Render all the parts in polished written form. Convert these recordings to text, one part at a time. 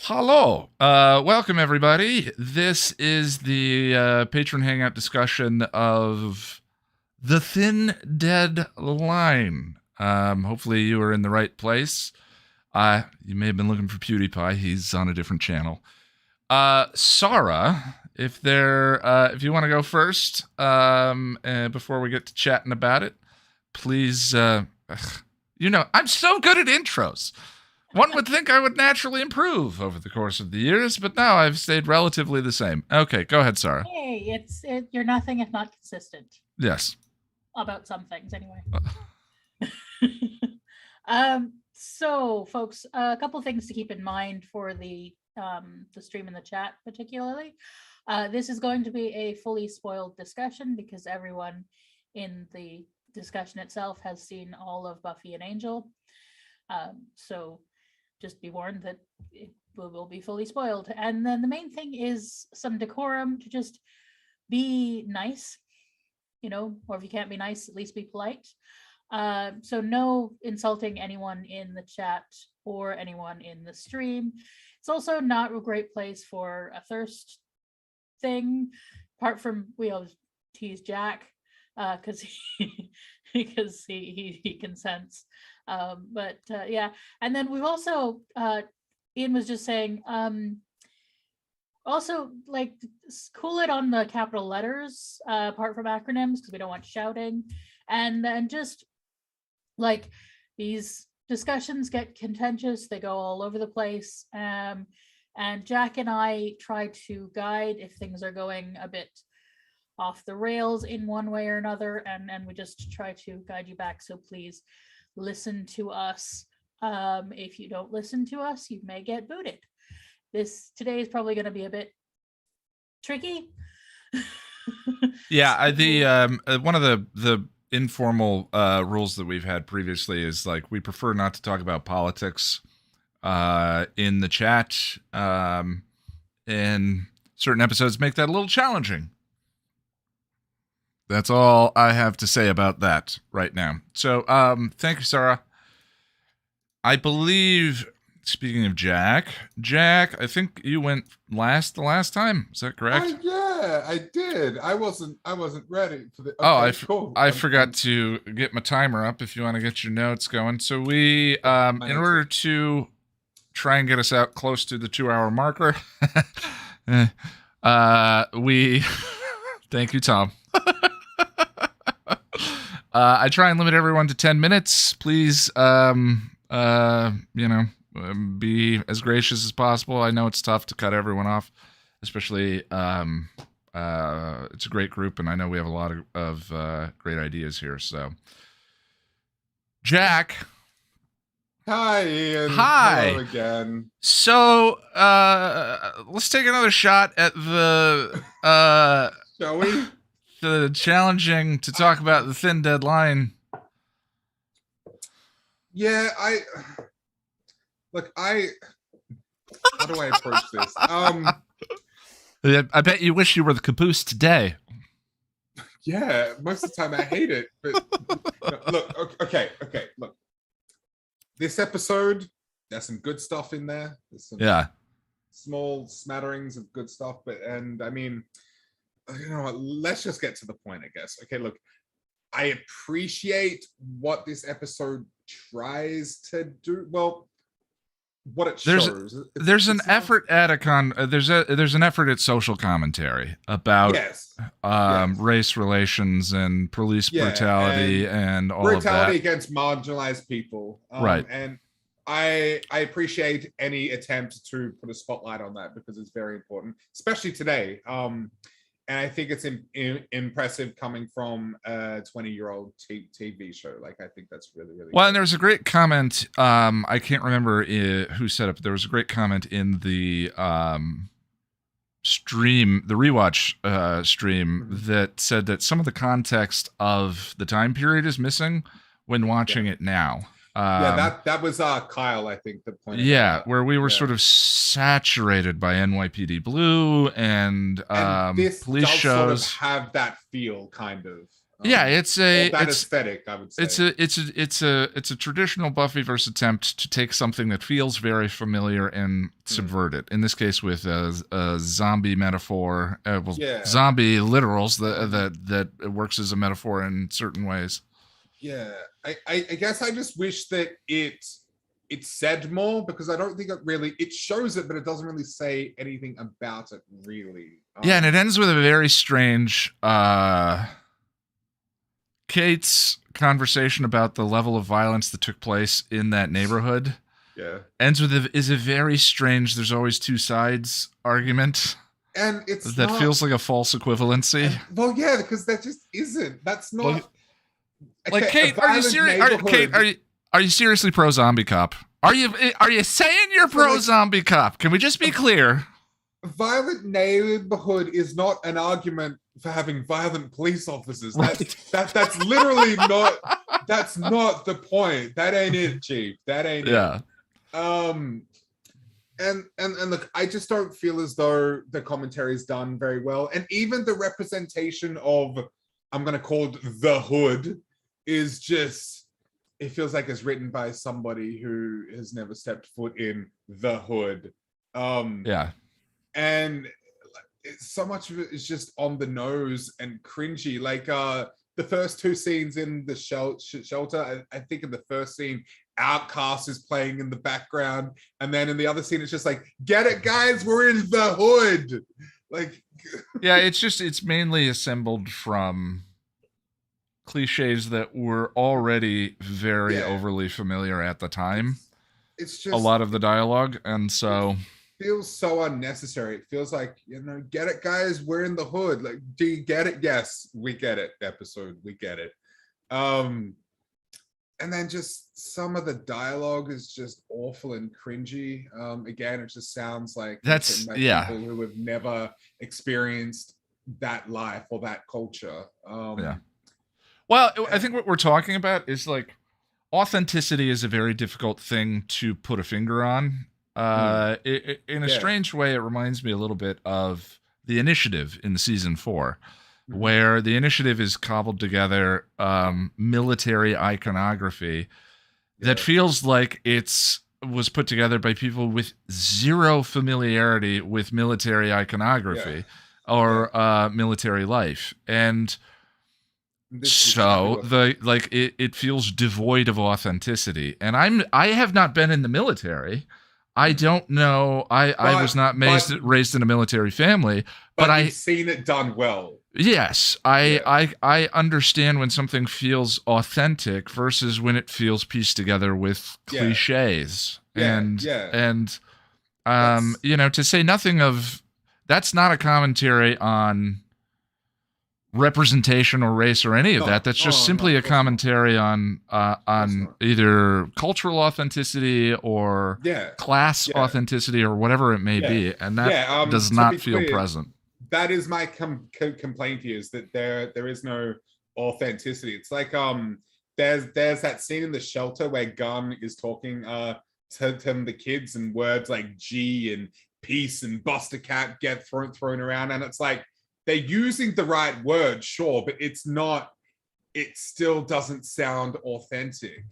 Hello. Welcome, everybody. This is the patron hangout discussion of The Thin Dead Line. Hopefully, you are in the right place. You may have been looking for PewDiePie. He's on a different channel. Sarah, if you want to go first, before we get to chatting about it, please. I'm so good at intros. One would think I would naturally improve over the course of the years, but now I've stayed relatively the same. Okay, go ahead, Sarah. Hey, you're nothing if not consistent. Yes. About some things, anyway. So, folks, a couple things to keep in mind for the stream and the chat, particularly. This is going to be a fully spoiled discussion because everyone in the discussion itself has seen all of Buffy and Angel. So just be warned that it will be fully spoiled. And then the main thing is some decorum, to just be nice, or if you can't be nice, at least be polite. So no insulting anyone in the chat or anyone in the stream. It's also not a great place for a thirst thing, apart from we always tease Jack because he consents. But yeah, and then we've also Ian was just saying also like cool it on the capital letters apart from acronyms because we don't want shouting, and then just like these discussions get contentious, they go all over the place, and Jack and I try to guide if things are going a bit off the rails in one way or another, and we just try to guide you back. So please listen to us. If you don't listen to us, you may get booted. Today is probably going to be a bit tricky. Yeah, the one of the informal rules that we've had previously is like we prefer not to talk about politics in the chat. And certain episodes make that a little challenging. That's all I have to say about that right now. So, thank you, Sarah. I believe, speaking of Jack, I think you went last the last time. Is that correct? Yeah, I did. I wasn't ready for the. Okay, cool. I forgot to get my timer up. If you want to get your notes going, so we, in order to try and get us out close to the 2-hour marker, we. Thank you, Tom. I try and limit everyone to 10 minutes. Please, be as gracious as possible. I know it's tough to cut everyone off, especially, it's a great group, and I know we have a lot of great ideas here. So, Jack. Hi, Ian. Hi. Hello again. So, let's take another shot at the, Shall we? The challenging to talk about the Thin Dead Line. Yeah, how do I approach this? I bet you wish you were the caboose today. Yeah, most of the time I hate it. But look, okay, look. This episode, there's some good stuff in there. There's some small smatterings of good stuff, and I mean, let's just get to the point, I guess. Okay, look, I appreciate what this episode tries to do. Well, what it shows. There's an effort at there's an effort at social commentary about race relations and police brutality and all of that. Brutality against marginalized people. Right. And I appreciate any attempt to put a spotlight on that because it's very important, especially today. And I think it's impressive coming from a 20-year-old TV show. Like, I think that's really, really well. good. And there was a great comment. I can't remember who said it, but there was a great comment in the stream, the rewatch stream, that said that some of the context of the time period is missing when watching it now. That was Kyle, I think, the point. Yeah, where we were sort of saturated by NYPD Blue and this police does shows. Sort of have that feel, kind of. Yeah, it's or a that it's aesthetic, I would say. it's a traditional Buffyverse attempt to take something that feels very familiar and subvert it. In this case, with a zombie metaphor, zombie literals that works as a metaphor in certain ways. Yeah, I guess I just wish that it said more, because I don't think it shows it, but it doesn't really say anything about it really. Yeah, and it ends with a very strange Kate's conversation about the level of violence that took place in that neighborhood. Yeah, ends with is a very strange "there's always two sides" argument, and it's that feels like a false equivalency. Well, yeah, because that just isn't. That's not. Like, Kate, are you serious? Kate, are you seriously pro zombie cop? Are you saying you're pro zombie cop? Can we just be clear? Violent neighborhood is not an argument for having violent police officers. That's literally not. That's not the point. That ain't it, Chief. That ain't it. And look, I just don't feel as though the commentary is done very well, and even the representation of, I'm gonna call it the hood, is just, it feels like it's written by somebody who has never stepped foot in the hood. And so much of it is just on the nose and cringy. Like the first two scenes in the shelter, I think in the first scene, Outcast is playing in the background, and then in the other scene, it's just like, get it, guys, we're in the hood. Like, yeah, it's mainly assembled from cliches that were already very overly familiar at the time. It's just a lot of the dialogue, and so feels so unnecessary. It feels like, get it, guys, we're in the hood. Like, do you get it? Yes, we get it. Episode, we get it. And then just some of the dialogue is just awful and cringy. Again, it just sounds like people who have never experienced that life or that culture. Well, I think what we're talking about is like, authenticity is a very difficult thing to put a finger on. In a strange way, it reminds me a little bit of The Initiative in season 4, where The Initiative is cobbled together military iconography that feels like was put together by people with zero familiarity with military iconography or military life. And so it feels devoid of authenticity. And I have not been in the military. I don't know. I was not raised in a military family, but I've seen it done well. Yes, I understand when something feels authentic versus when it feels pieced together with cliches. To say nothing of, that's not a commentary on representation or race or any of that. That's just simply a commentary on either cultural authenticity or class authenticity or whatever it may be, and that does not feel present. That is my complaint here, is that there is no authenticity. It's like there's that scene in the shelter where Gunn is talking to the kids, and words like G and peace and Buster Cat get thrown around, and it's like, they're using the right word, sure, but it's not. It still doesn't sound authentic.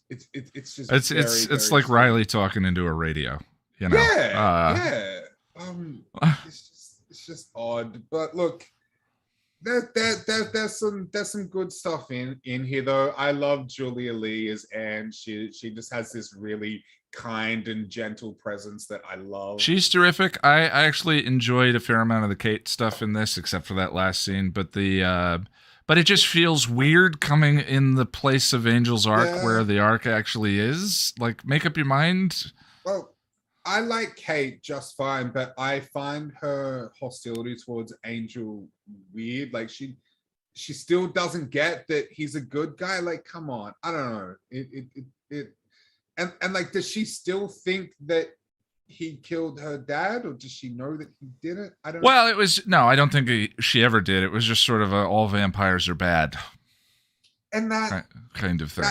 It's just it's like Riley talking into a radio. It's just odd. But look, there's some good stuff in here though. I love Julia Lee as Anne. She just has this really kind and gentle presence that I love. She's terrific. I actually enjoyed a fair amount of the Kate stuff in this, except for that last scene. But but it just feels weird coming in the place of Angel's arc, where the arc actually is. Like, make up your mind. Well, I like Kate just fine, but I find her hostility towards Angel weird. Like, she still doesn't get that he's a good guy. Like, come on. I don't know. And like, does she still think that he killed her dad, or does she know that he didn't? I don't know. Well, I don't think she ever did. It was just sort of all vampires are bad. And that kind of thing.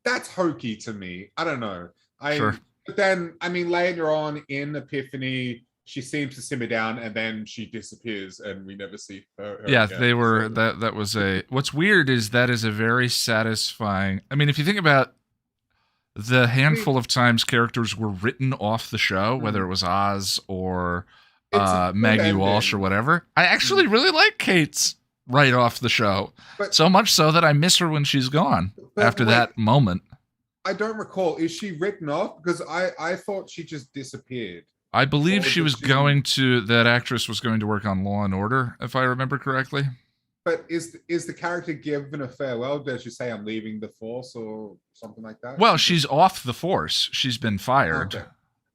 That's hokey to me. I don't know. Sure. But then, I mean, later on in Epiphany, she seems to simmer down and then she disappears and we never see her Yeah, again. they were So- that was a what's weird is that is a very satisfying. I mean, if you think about the handful of times characters were written off the show, whether it was Oz or It's a good Maggie Walsh or ending. whatever, I actually really like Kate's right off the show. But- So much so that I miss her when she's gone But after wait. that moment. I don't recall. Is she written off? Because I thought she just disappeared. I believe Or she did was she- going to, that actress was going to work on Law and Order, if I remember correctly. But is the character given a farewell? Does she say I'm leaving the force or something like that? Well, she's off the force. She's been fired. Okay.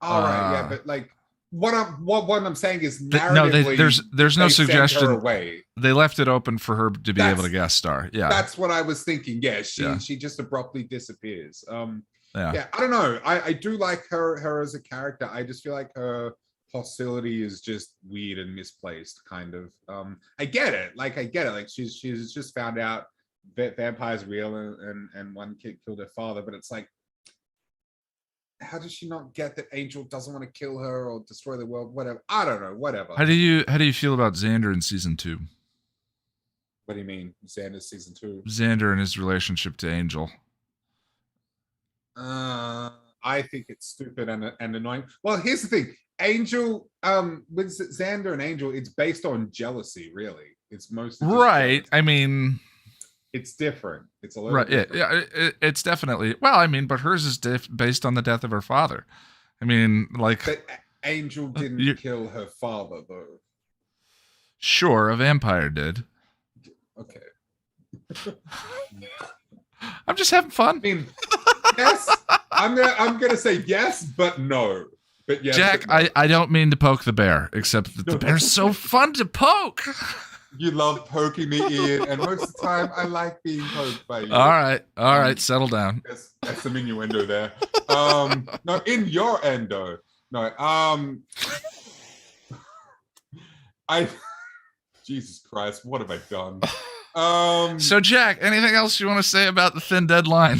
All right, yeah, Uh, but like what I'm saying is no, narratively, there's no they sent her suggestion. away. They left it open for her to be able to That's- guest star. Yeah. That's what I was thinking. Yeah, Yeah. she just abruptly disappears. Yeah. Yeah, I don't know. I do like her as a character. I just feel like her hostility is just weird and misplaced, kind of. I get it. Like she's just found out that vampires real and one kid killed her father, but it's like, how does she not get that Angel doesn't want to kill her or destroy the world? Whatever. I don't know. Whatever. How do you feel about Xander in season 2? What do you mean? Xander's season 2? Xander and his relationship to Angel. I think it's stupid and annoying. Well, here's the thing. Angel, with Xander and Angel, it's based on jealousy, really. It's mostly just Right. jealousy. I mean, It's different. It's a little right. different. It's definitely, well, I mean, but hers is based on the death of her father. I mean, like, But Angel didn't you- kill her father, though. sure, a vampire did. Okay. I'm just having I fun. mean, yes. I'm gonna say yes, but no. But yes, Jack, but no. I don't mean to poke the bear, except that the bear's so fun to poke. You love poking me, Ian, and most of the time I like being poked by you. All right, settle down. That's some innuendo there. No, in your endo. No, I Jesus Christ, what have I done? So, Jack, anything else you want to say about the thin dead line?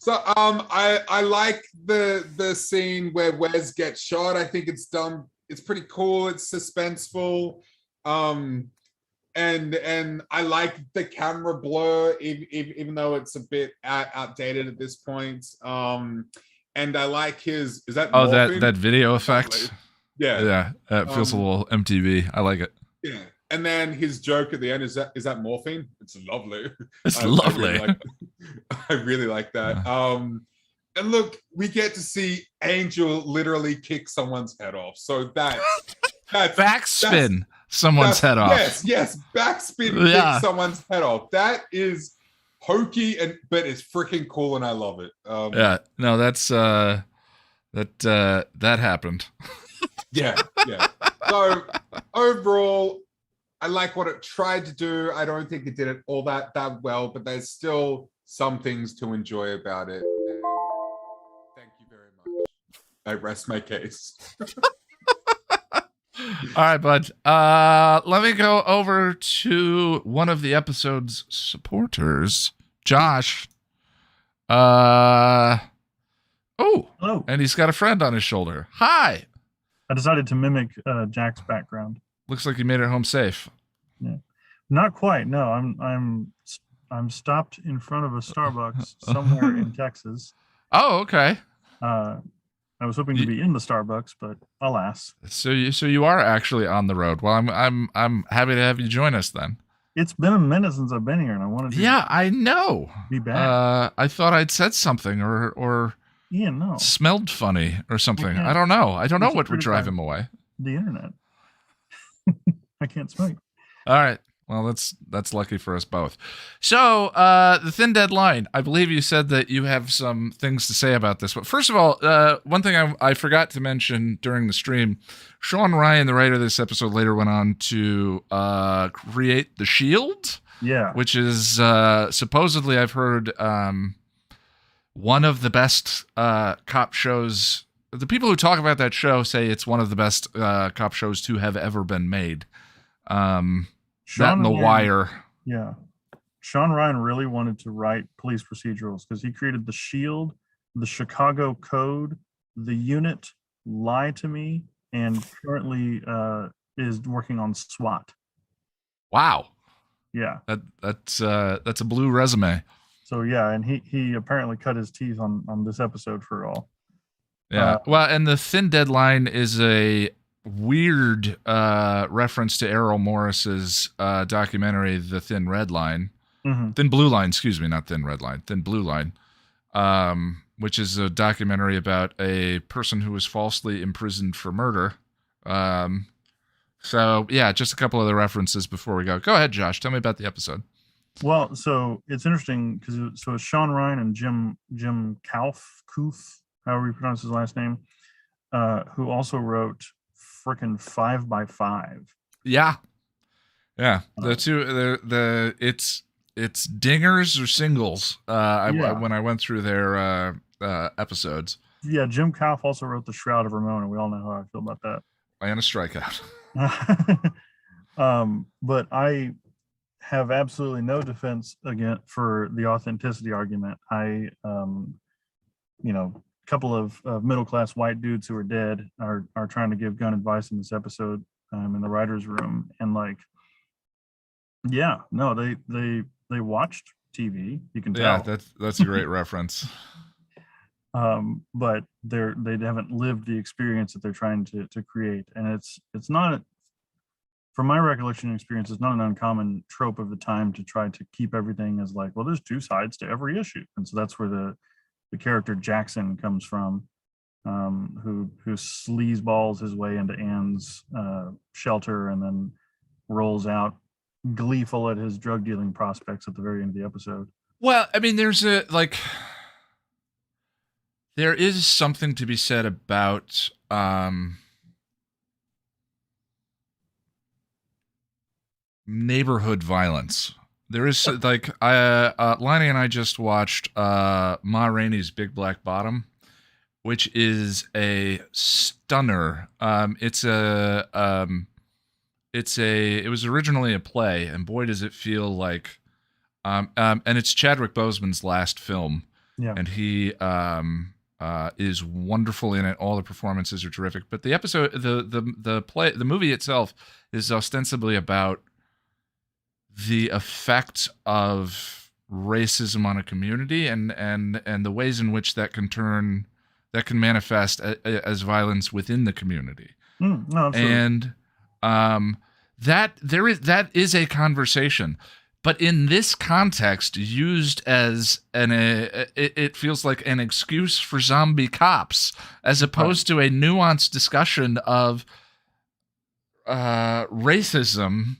So I like the scene where Wes gets shot. I think it's done. It's pretty cool. It's suspenseful. And I like the camera blur, even though it's a bit outdated at this point. And I like his. Is that morphine? that video effect? Yeah, Yeah, it feels a little MTV. I like it. yeah. And then his joke at the end is that morphine? It's lovely. It's I lovely. I really like that. And look, we get to see Angel literally kick someone's head off. So that's Backspin someone's head off. Yes, backspin Yeah. kick someone's head off. That is hokey but it's freaking cool and I love it. Yeah, no, that's that happened. Yeah. So overall, I like what it tried to do. I don't think it did it all that well, but there's still some things to enjoy about it. And thank you very much. I rest my case. All right, bud. Let me go over to one of the episode's supporters, Josh. Oh, Hello. and he's got a friend on his shoulder. Hi. I decided to mimic Jack's background. Looks like you made it home safe. Not quite. No, I'm stopped in front of a Starbucks somewhere in Texas. Oh, okay. I was hoping to be in the Starbucks, but alas, So you are actually on the road. Well, I'm happy to have you join us then. it's been a minute since I've been here, and I wanted to Yeah, I know. be back. I thought I'd said something or Yeah, no, smelled funny or something. can't- I don't know. I don't know it's what would pretty drive bad. him away. the internet. I can't smoke. All right. Well, that's lucky for us both. So, the thin dead line. I believe you said that you have some things to say about this. But first of all, one thing I forgot to mention during the stream, Sean Ryan, the writer of this episode, later went on to create The Shield, Yeah, which is supposedly, I've heard, one of the best cop shows. The people who talk about that show say it's one of the best cop shows to have ever been made. That and The Ryan- Wire. Yeah, Sean Ryan really wanted to write police procedurals because he created The Shield, The Chicago Code, The Unit, Lie to Me, and currently is working on SWAT. Wow. Yeah. That's a blue resume. So yeah, and he apparently cut his teeth on this episode for all. Yeah. Well, and the Thin Deadline is a weird reference to Errol Morris's documentary, The Thin Red Line. Mm-hmm. Thin Blue Line, excuse me, not Thin Red Line, Thin Blue Line, which is a documentary about a person who was falsely imprisoned for murder. So, yeah, just a couple of the references before we go. Go ahead, Josh. Tell me about the episode. Well, so it's interesting because it's Sean Ryan and Jim Kooth, however you pronounce his last name, who also wrote frickin' 5x5. Yeah. Yeah. The two, it's dingers or singles. When I went through their episodes. Yeah, Jim Kooth also wrote The Shroud of Ramona. We all know how I feel about that. And a strikeout. But I have absolutely no defense again for the authenticity argument. A couple of middle-class white dudes who are dead are trying to give gun advice in this episode in the writer's room. And they watched TV. You can tell. Yeah, that's a great reference. But they haven't lived the experience that they're trying to create. And it's not, from my recollection and experience, it's not an uncommon trope of the time to try to keep everything as like, well, there's two sides to every issue. And so that's where the character Jackson comes from, who sleazeballs his way into Anne's shelter and then rolls out gleeful at his drug dealing prospects at the very end of the episode. Well, I mean, there is something to be said about neighborhood violence. There is Lonnie and I just watched Ma Rainey's Big Black Bottom, which is a stunner. It was originally a play, and boy does it feel like and it's Chadwick Boseman's last film. Yeah. And he is wonderful in it. All the performances are terrific. But the episode, the movie itself is ostensibly about the effect of racism on a community and the ways in which that can manifest as violence within the community. No, absolutely. And that is a conversation. But in this context, used as it feels like an excuse for zombie cops, as opposed to a nuanced discussion of racism,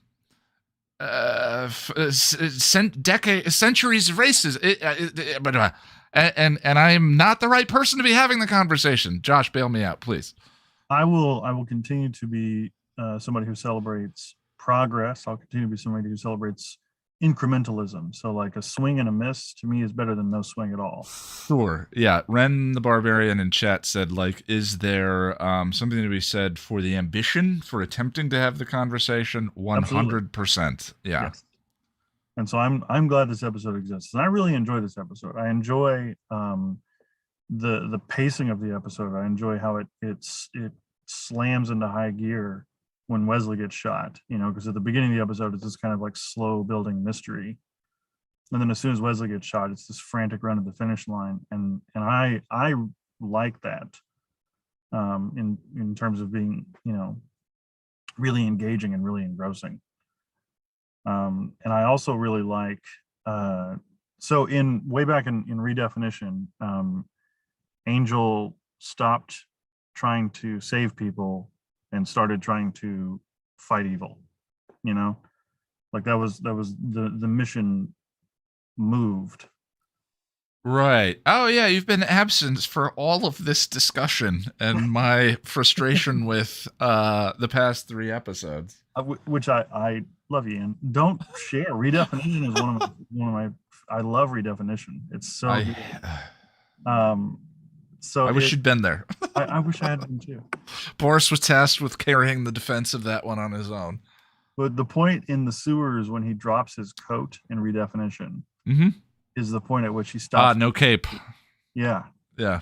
centuries of racism. And I am not the right person to be having the conversation. Josh, bail me out, please. I will continue to be somebody who celebrates progress. I'll continue to be somebody who celebrates incrementalism. So like a swing and a miss to me is better than no swing at all. Sure. Yeah. Ren the Barbarian in chat said, is there something to be said for the ambition for attempting to have the conversation? 100%. Yeah. Yes. And so I'm glad this episode exists. And I really enjoy this episode. I enjoy the pacing of the episode. I enjoy how it slams into high gear when Wesley gets shot, because at the beginning of the episode, it's this kind of like slow building mystery. And then as soon as Wesley gets shot, it's this frantic run to the finish line. And I like that in terms of being, really engaging and really engrossing. And I also really like, so way back in Redefinition, Angel stopped trying to save people and started trying to fight evil, like that was the mission moved. Right. Oh yeah, you've been absent for all of this discussion and my frustration with the past 3 episodes. Which I love you, and don't share. Redefinition is one of my. I love Redefinition. It's so good. So I wish you'd been there. I wish I had been too. Boris was tasked with carrying the defense of that one on his own. But the point in the sewers when he drops his coat in Redefinition is the point at which he stops. No cape. Yeah. Yeah.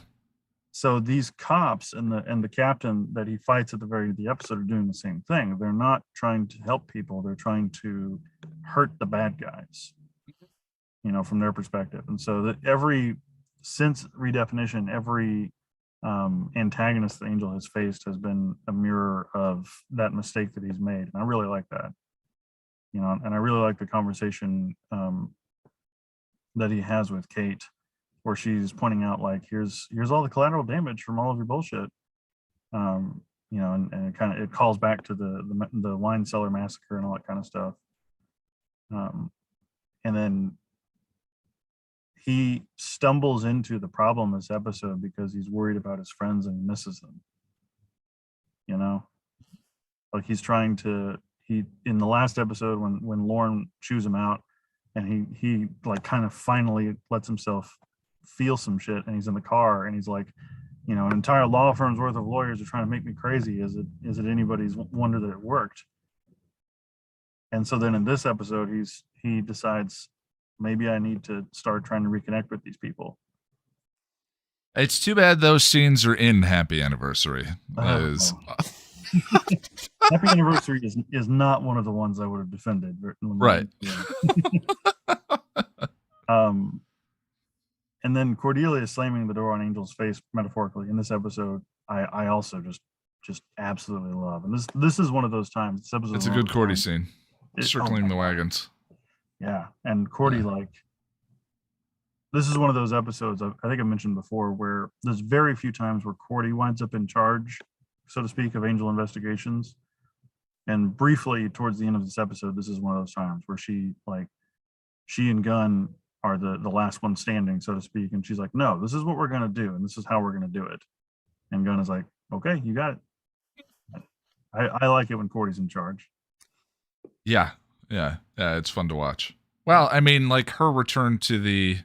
so these cops and the captain that he fights at the very end of the episode are doing the same thing. They're not trying to help people. They're trying to hurt the bad guys, from their perspective. And so that since redefinition, every antagonist that Angel has faced has been a mirror of that mistake that he's made. And I really like that, and I really like the conversation that he has with Kate, where she's pointing out, like, here's all the collateral damage from all of your bullshit. And it calls back to the wine cellar massacre and all that kind of stuff. And then he stumbles into the problem this episode because he's worried about his friends and he misses them. Like in the last episode when Lauren chews him out, and he like kind of finally lets himself feel some shit, and he's in the car and he's like, an entire law firm's worth of lawyers are trying to make me crazy. Is it anybody's wonder that it worked? And so then in this episode, he decides, maybe I need to start trying to reconnect with these people. It's too bad those scenes are in Happy Anniversary. Happy Anniversary is not one of the ones I would have defended. Right. Yeah. And then Cordelia slamming the door on Angel's face, metaphorically, in this episode, I also just absolutely love. And this is one of those times. This episode, it's a good Cordy scene. Circling the wagons. Yeah, and Cordy, this is one of those episodes I think I mentioned before where there's very few times where Cordy winds up in charge, so to speak, of Angel investigations. And briefly towards the end of this episode, this is one of those times where she and Gunn are the last one standing, so to speak. And she's like, no, this is what we're going to do. And this is how we're going to do it. And Gunn is like, okay, you got it. I like it when Cordy's in charge. Yeah. It's fun to watch. Well, I mean, like her return to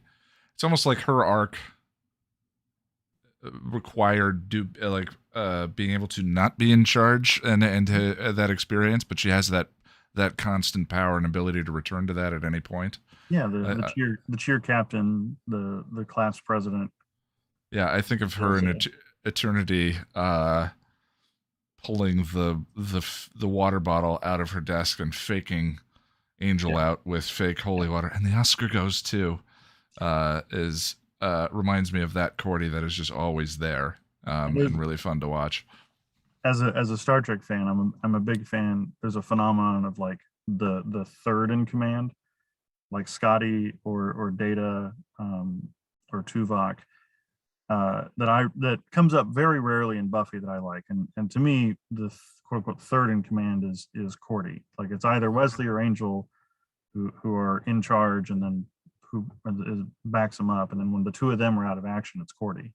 it's almost like her arc required being able to not be in charge and that experience, but she has that constant power and ability to return to that at any point. Yeah, the cheer captain, the class president. Yeah, I think of her in Eternity, pulling the water bottle out of her desk and faking Angel out with fake holy water, and the Oscar goes to reminds me of that Cordy that is just always there, and really fun to watch. As a Star Trek fan, I'm a big fan. There's a phenomenon of like the third in command, like Scotty or Data or Tuvok, that comes up very rarely in Buffy that I like. And to me, the quote unquote third in command is Cordy. Like it's either Wesley or Angel who are in charge, and then who backs them up. And then when the two of them are out of action, it's Cordy.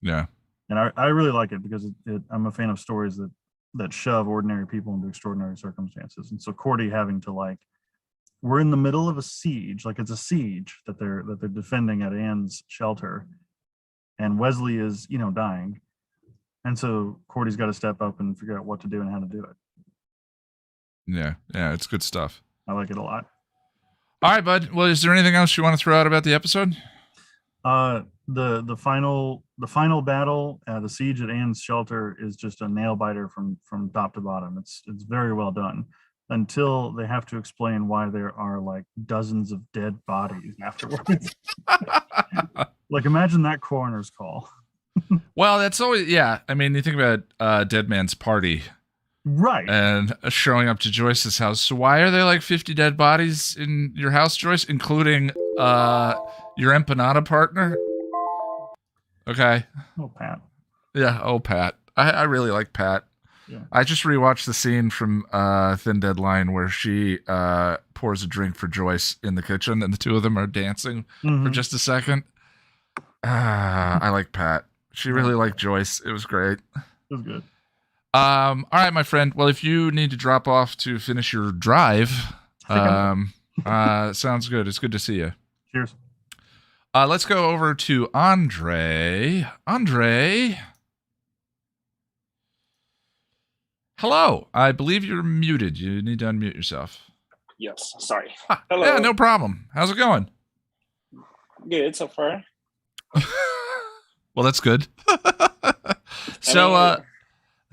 Yeah. And I really like it because I'm a fan of stories that shove ordinary people into extraordinary circumstances. And so Cordy having to we're in the middle of a siege, like it's a siege that they're defending at Anne's shelter, and Wesley is dying, and so Cordy's got to step up and figure out what to do and how to do it. Yeah, it's good stuff. I like it a lot. All right, bud. Well, is there anything else you want to throw out about the episode? The final battle, the siege at Anne's shelter, is just a nail biter from top to bottom. It's very well done, until they have to explain why there are like dozens of dead bodies afterwards. Like imagine that coroner's call. Well, that's always, yeah. I mean, you think about Dead Man's Party. Right. And showing up to Joyce's house. So why are there like 50 dead bodies in your house, Joyce, including your empanada partner? Okay. Oh, Pat. Yeah. Oh, Pat. I really like Pat. Yeah. I just rewatched the scene from Thin Dead Line where she pours a drink for Joyce in the kitchen, and the two of them are dancing for just a second. I like Pat. She really liked Joyce. It was great. It was good. All right, my friend. Well, if you need to drop off to finish your drive, sounds good. It's good to see you. Cheers. Let's go over to Andre. Andre. Hello. I believe you're muted. You need to unmute yourself. Yes. Sorry. Hello. Yeah, no problem. How's it going? Good so far. Well, that's good. So,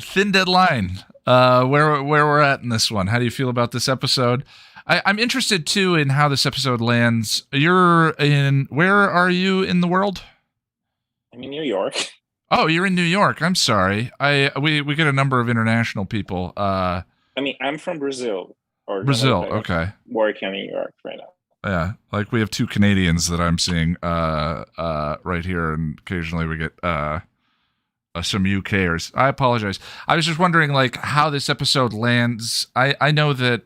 Thin Deadline. Where we're at in this one. How do you feel about this episode? I'm interested too in how this episode lands. Where are you in the world? I'm in New York. Oh, you're in New York. I'm sorry. We get a number of international people. I mean, I'm from Brazil. Brazil. Okay. Working in New York right now. Yeah, like we have 2 Canadians that I'm seeing right here, and occasionally we get some UKers. I apologize. I was just wondering, like, how this episode lands. I know that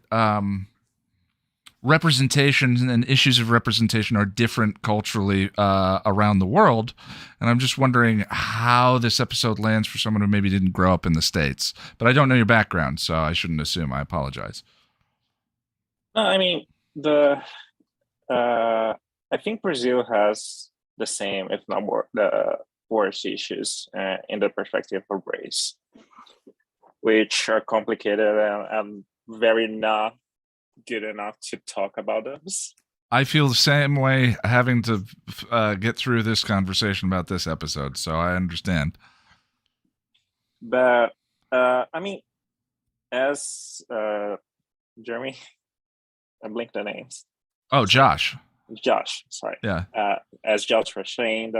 representation and issues of representation are different culturally around the world, and I'm just wondering how this episode lands for someone who maybe didn't grow up in the States. But I don't know your background, so I shouldn't assume. I apologize. No, I mean, I think Brazil has the same, if not more, the worst issues in the perspective of race, which are complicated and very not good enough to talk about those. I feel the same way having to get through this conversation about this episode, so I understand. But I mean, as Jeremy, I blinked the names. Oh, Josh, sorry. Yeah. As Josh was saying,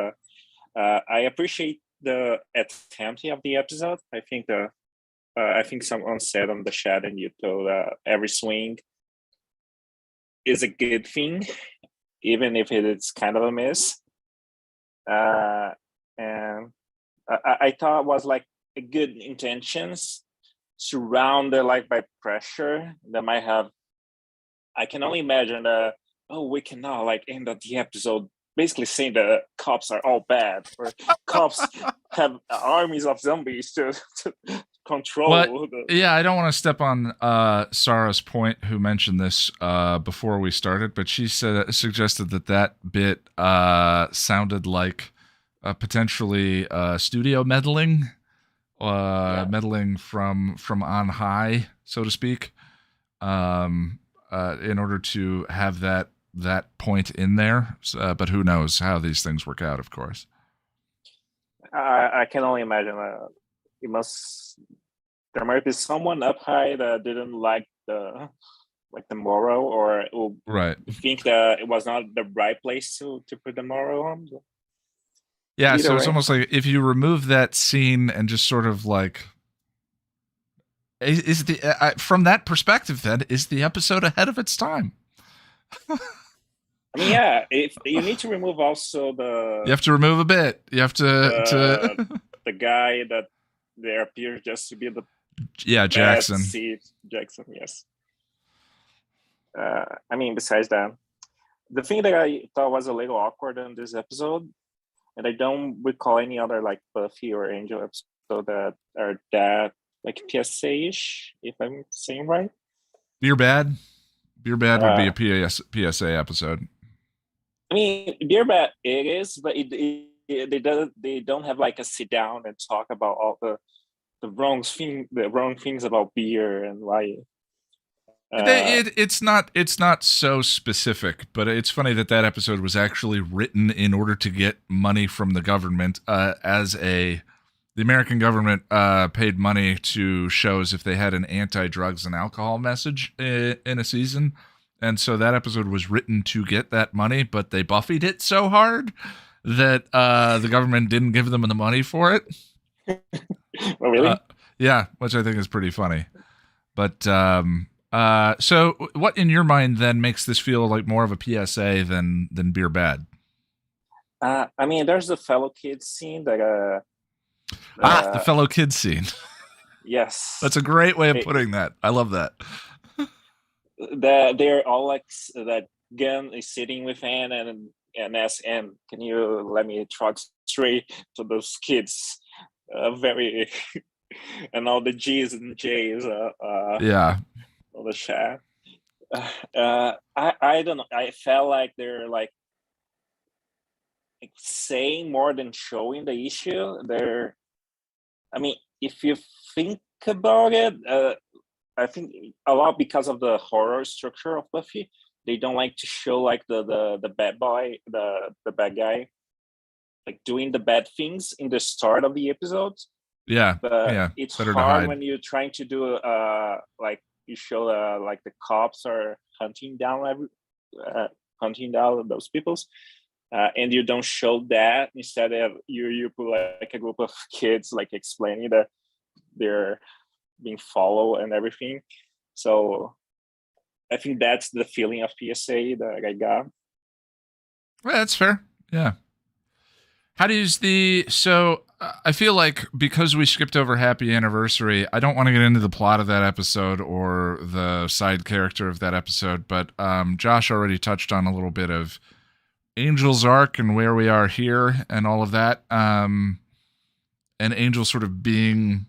I appreciate the attempt of the episode. I think someone said on the chat and you told every swing is a good thing, even if it's kind of a miss. And I thought it was like a good intentions surrounded like by pressure that might have. I can only imagine that. Oh, we cannot like end up the episode basically saying that cops are all bad, or cops have armies of zombies to control. Yeah, I don't want to step on Sarah's point, who mentioned this before we started, but she suggested that bit sounded like potentially studio meddling, meddling from on high, so to speak, in order to have that point in there. But who knows how these things work out, of course. I can only imagine there might be someone up high that didn't like the moral, or right, think that it was not the right place to put the moral on. Yeah, so it's almost like if you remove that scene and just sort of like, is the from that perspective, then is the episode ahead of its time? I mean, yeah, if you need to remove also you have to remove a bit. You have to the guy that there appears just to be the Jackson. Jackson, yes. I mean, besides that, the thing that I thought was a little awkward in this episode, and I don't recall any other like Buffy or Angel episode that are that like PSA-ish, if I'm saying right. Beer Bad would be a PSA episode. I mean, Beer Bad it is, but they don't have like a sit down and talk about all the wrong things about beer and why. It's not so specific, but it's funny that episode was actually written in order to get money from the government. The American government paid money to shows if they had an anti-drugs and alcohol message in a season, and so that episode was written to get that money. But they Buffy'd it so hard that the government didn't give them the money for it. Oh, really? Yeah, which I think is pretty funny. But so what in your mind then makes this feel like more of a PSA than Beer Bad? I mean, there's the fellow kids scene that the fellow kids scene. Yes, that's a great way of putting that. I love that. They're all like that. Gun is sitting with Anne and asks Anne, "Can you let me talk straight to those kids?" Very and all the G's and J's. Yeah. On the chat. I don't know. I felt like they're like saying more than showing the issue. I mean, if you think about it, I think a lot because of the horror structure of Buffy, they don't like to show like the bad boy, the bad guy, like doing the bad things in the start of the episode. Yeah, But yeah. it's Better to hard hide. when you're trying to do like you show like the cops are hunting down those peoples, and you don't show that. Instead of you put like a group of kids like explaining that they're being followed and everything. So I think that's the feeling of PSA that I got. Well, that's fair. Yeah. How does I feel like because we skipped over Happy Anniversary, I don't want to get into the plot of that episode or the side character of that episode, but Josh already touched on a little bit of Angel's arc and where we are here and all of that. And Angel sort of being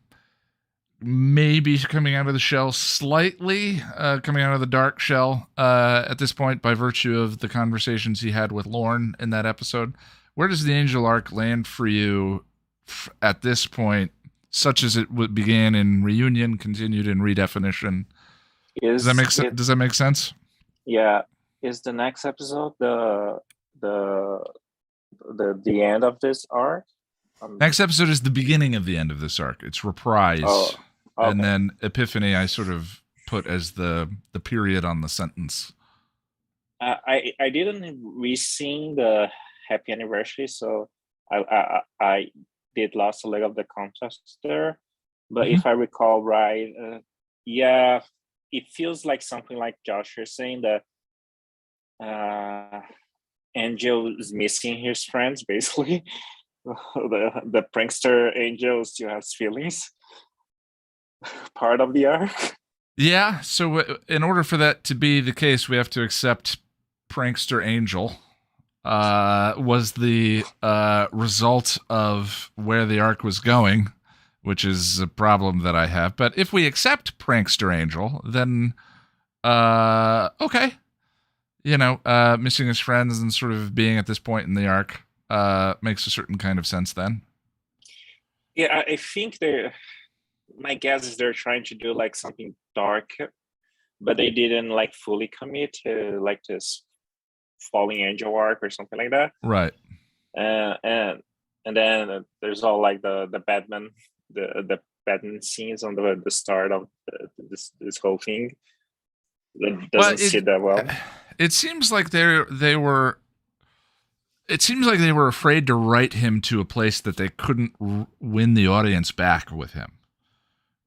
maybe coming out of the shell slightly, coming out of the dark shell at this point by virtue of the conversations he had with Lorne in that episode. Where does the Angel arc land for you at this point, such as it began in Reunion, continued in Redefinition? Does that make sense? Yeah. Is the next episode the end of this arc? Next episode is the beginning of the end of this arc. It's Reprise. Oh, okay. And then Epiphany I sort of put as the period on the sentence. I didn't re-sing the Happy Anniversary, so I did lost a leg of the context there. But if I recall right, yeah, it feels like something like Josh is saying that Angel is missing his friends, basically. the prankster Angel still has feelings. Part of the arc. Yeah, so in order for that to be the case, we have to accept prankster Angel was the result of where the arc was going, which is a problem that I have. But if we accept prankster Angel, then okay. Missing his friends and sort of being at this point in the arc makes a certain kind of sense then. Yeah, I think my guess is they're trying to do like something dark, but they didn't like fully commit to like this falling angel arc or something like that. Right. And then there's all like the Batman, the Batman scenes on the start of this whole thing. That doesn't sit that well. It seems like they were afraid to write him to a place that they couldn't win the audience back with him.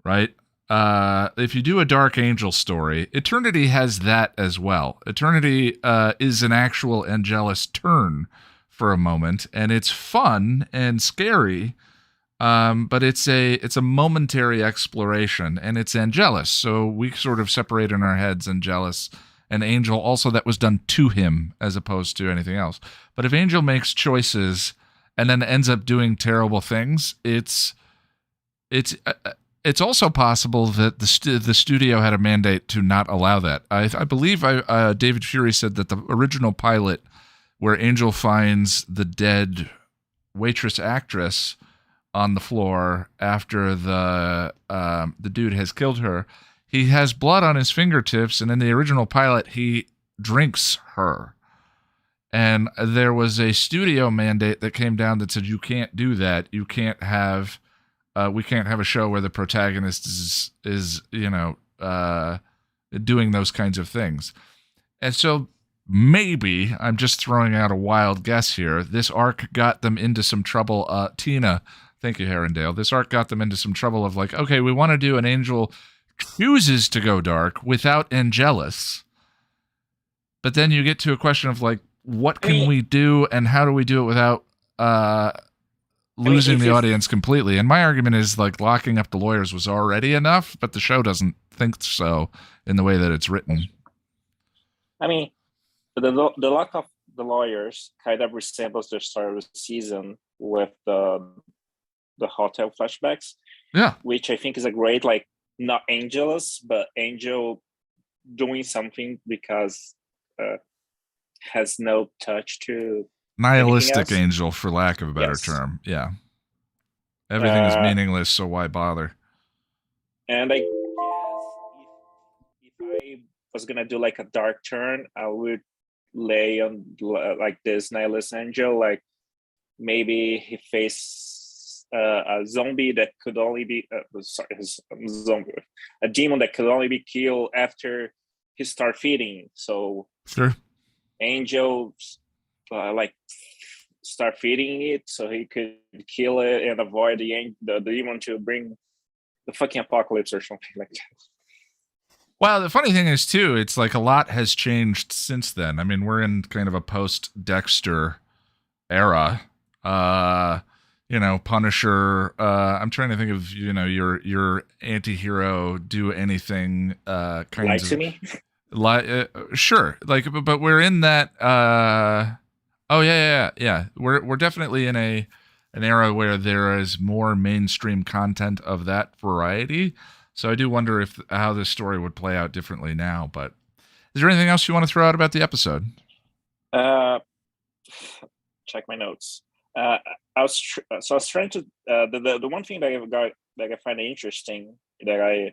Right? If you do a Dark Angel story, Eternity has that as well. Eternity is an actual Angelus turn for a moment, and it's fun and scary, but it's a momentary exploration, and it's Angelus. So we sort of separate in our heads Angelus and Angel. Also, that was done to him as opposed to anything else. But if Angel makes choices and then ends up doing terrible things, it's also possible that the studio had a mandate to not allow that. I believe David Fury said that the original pilot, where Angel finds the dead waitress actress on the floor after the dude has killed her, he has blood on his fingertips, and in the original pilot, he drinks her. And there was a studio mandate that came down that said you can't do that. You can't have. We can't have a show where the protagonist is doing those kinds of things. And so maybe, I'm just throwing out a wild guess here, this arc got them into some trouble. Tina, thank you, Herondale. This arc got them into some trouble of like, okay, we want to do an Angel chooses to go dark without Angelus. But then you get to a question of like, what can we do and how do we do it without losing the audience completely? And my argument is like locking up the lawyers was already enough, but the show doesn't think so in the way that it's written. I mean, the lock of the lawyers kind of resembles the start of the season with the hotel flashbacks. Yeah. Which I think is a great, like, not Angelus, but Angel doing something because has no touch to nihilistic Angel, for lack of a better term. Yeah. Everything is meaningless, so why bother? And I guess if I was gonna do like a dark turn, I would lay on like this nihilist Angel, like maybe he faced a zombie that could only be a demon that could only be killed after he start feeding. So Sure. Angel like start feeding it so he could kill it and avoid the demon to bring the fucking apocalypse or something like that. Well, the funny thing is too, it's like a lot has changed since then. I mean, we're in kind of a post-Dexter era. Punisher. I'm trying to think of your anti-hero do anything kinds Lie of to me. Sure, like, but we're in that. Oh yeah. We're definitely in an era where there is more mainstream content of that variety. So I do wonder how this story would play out differently now. But is there anything else you want to throw out about the episode? Check my notes. I was trying to the one thing that I find interesting that I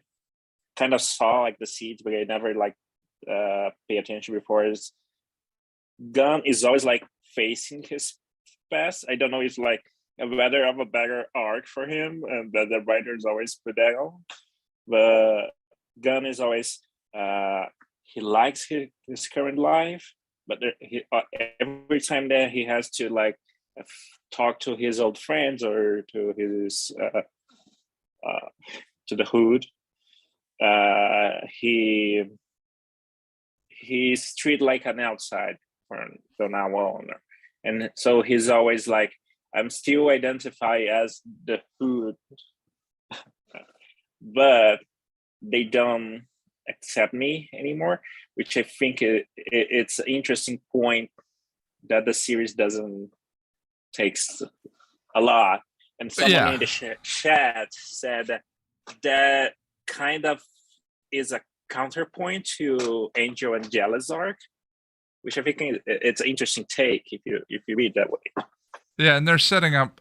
kind of saw like the seeds, but I never like pay attention before is Gunn is always like facing his past. I don't know if like whether of a better arc for him and that the writers always put that on. But Gunn is always he likes his current life, but every time that he has to like talk to his old friends or to his to the hood, he's treated like an outside from now on, and so he's always like, I'm still identify as the hood, but they don't accept me anymore, which I think it's an interesting point that the series doesn't takes a lot. And someone in the chat said that kind of is a counterpoint to Angel and Jealous arc, which I think it's an interesting take if you read that way. Yeah, and they're setting up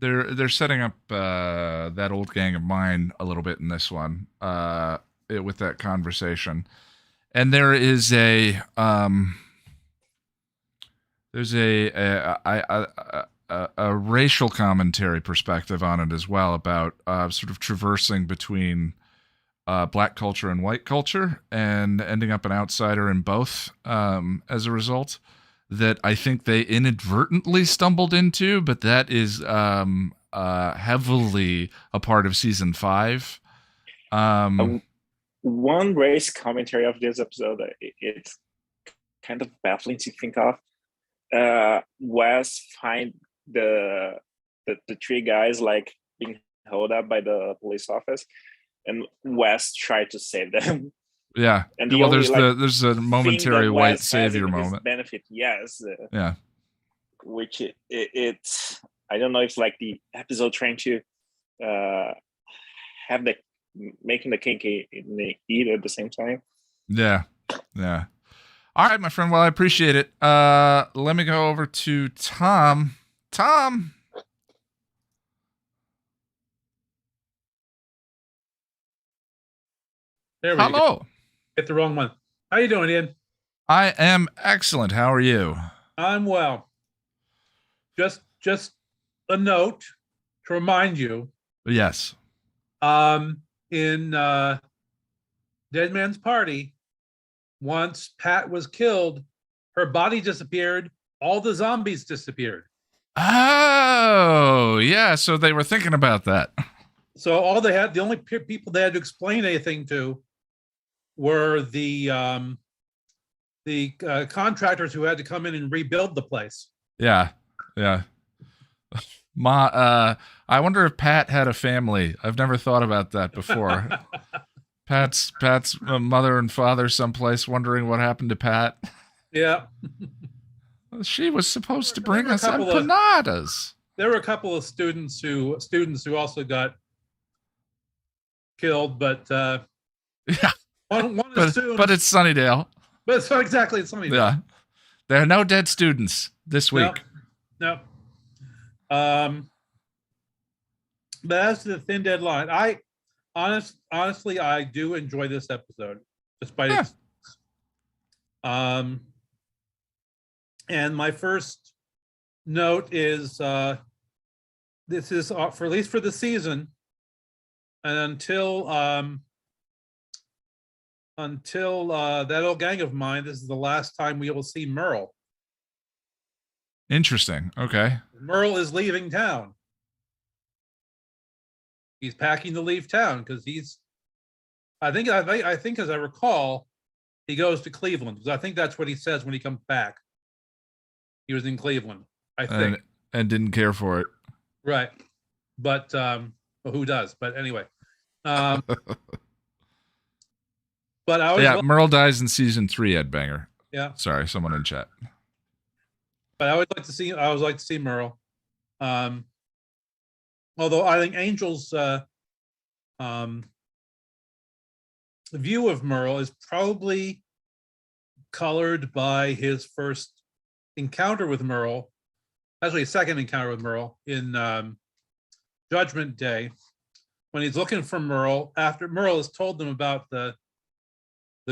they're setting up that old gang of mine a little bit in this one with that conversation. And there is a there's a racial commentary perspective on it as well, about sort of traversing between black culture and white culture and ending up an outsider in both as a result, that I think they inadvertently stumbled into, but that is heavily a part of season 5. One race commentary of this episode, it's kind of baffling to think of. Wes find the 3 guys like being held up by the police office, and Wes tried to save them. Yeah, and there's a momentary white savior moment. Benefit, yes. Yeah, which it's I don't know if like the episode trying to have the making the cake eat at the same time. Yeah. All right, my friend. Well, I appreciate it. Let me go over to Tom. Tom. There we Hello. go. Hit the wrong one. How you doing, Ian? I am excellent. How are you? I'm well. Just a note to remind you. Yes. In Dead Man's Party, once Pat was killed, her body disappeared. All the zombies disappeared. Oh, yeah. So they were thinking about that. So the only people they had to explain anything to were the contractors who had to come in and rebuild the place. Yeah. I wonder if Pat had a family. I've never thought about that before. Pat's mother and father someplace wondering what happened to Pat. Yeah. She was supposed to bring us empanadas. There were a couple of students who also got killed, but yeah. One is students, but it's Sunnydale. But it's not exactly Sunnydale. Yeah. There are no dead students this week. No. But as to the Thin Dead Line, honestly, I do enjoy this episode, despite its. And my first note is this is for at least for the season, and until that old gang of mine, this is the last time we will see Merle. Interesting. Okay. Merle is leaving town. He's packing to leave town because I think as I recall, he goes to Cleveland, because I think that's what he says when he comes back. He was in Cleveland, I think. And didn't care for it. Right. But well, who does? But anyway. But I always Merle dies in season 3, Ed Banger. Yeah. Sorry, someone in chat. But I always like to see Merle. Although I think Angel's view of Merle is probably colored by his first encounter with Merle, actually second encounter with Merle in Judgment Day, when he's looking for Merle after Merle has told them about the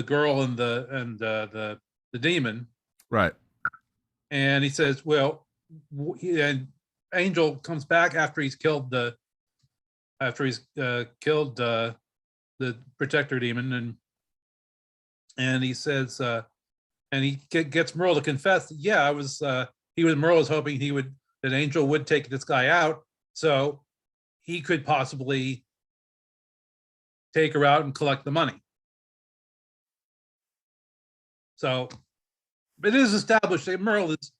girl and the demon, right? And he says, "Well," and Angel comes back after he's killed the protector demon, and he says, and he gets Merle to confess, yeah, Merle was hoping that Angel would take this guy out so he could possibly take her out and collect the money. So it is established that Merle is,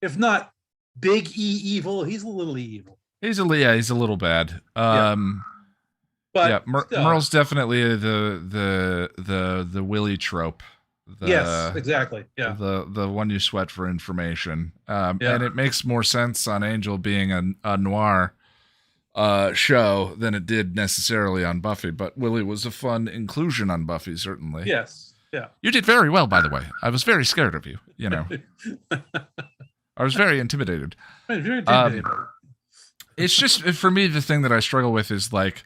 if not big E evil, he's a little E evil. He's a little bad. But Merle's definitely the Willy trope. Yes, exactly. Yeah. The one you sweat for information. And it makes more sense on Angel being a noir show than it did necessarily on Buffy. But Willy was a fun inclusion on Buffy, certainly. Yes. Yeah. You did very well, by the way. I was very scared of you. You know, I was very intimidated. Very intimidated. It's just, for me, the thing that I struggle with is like,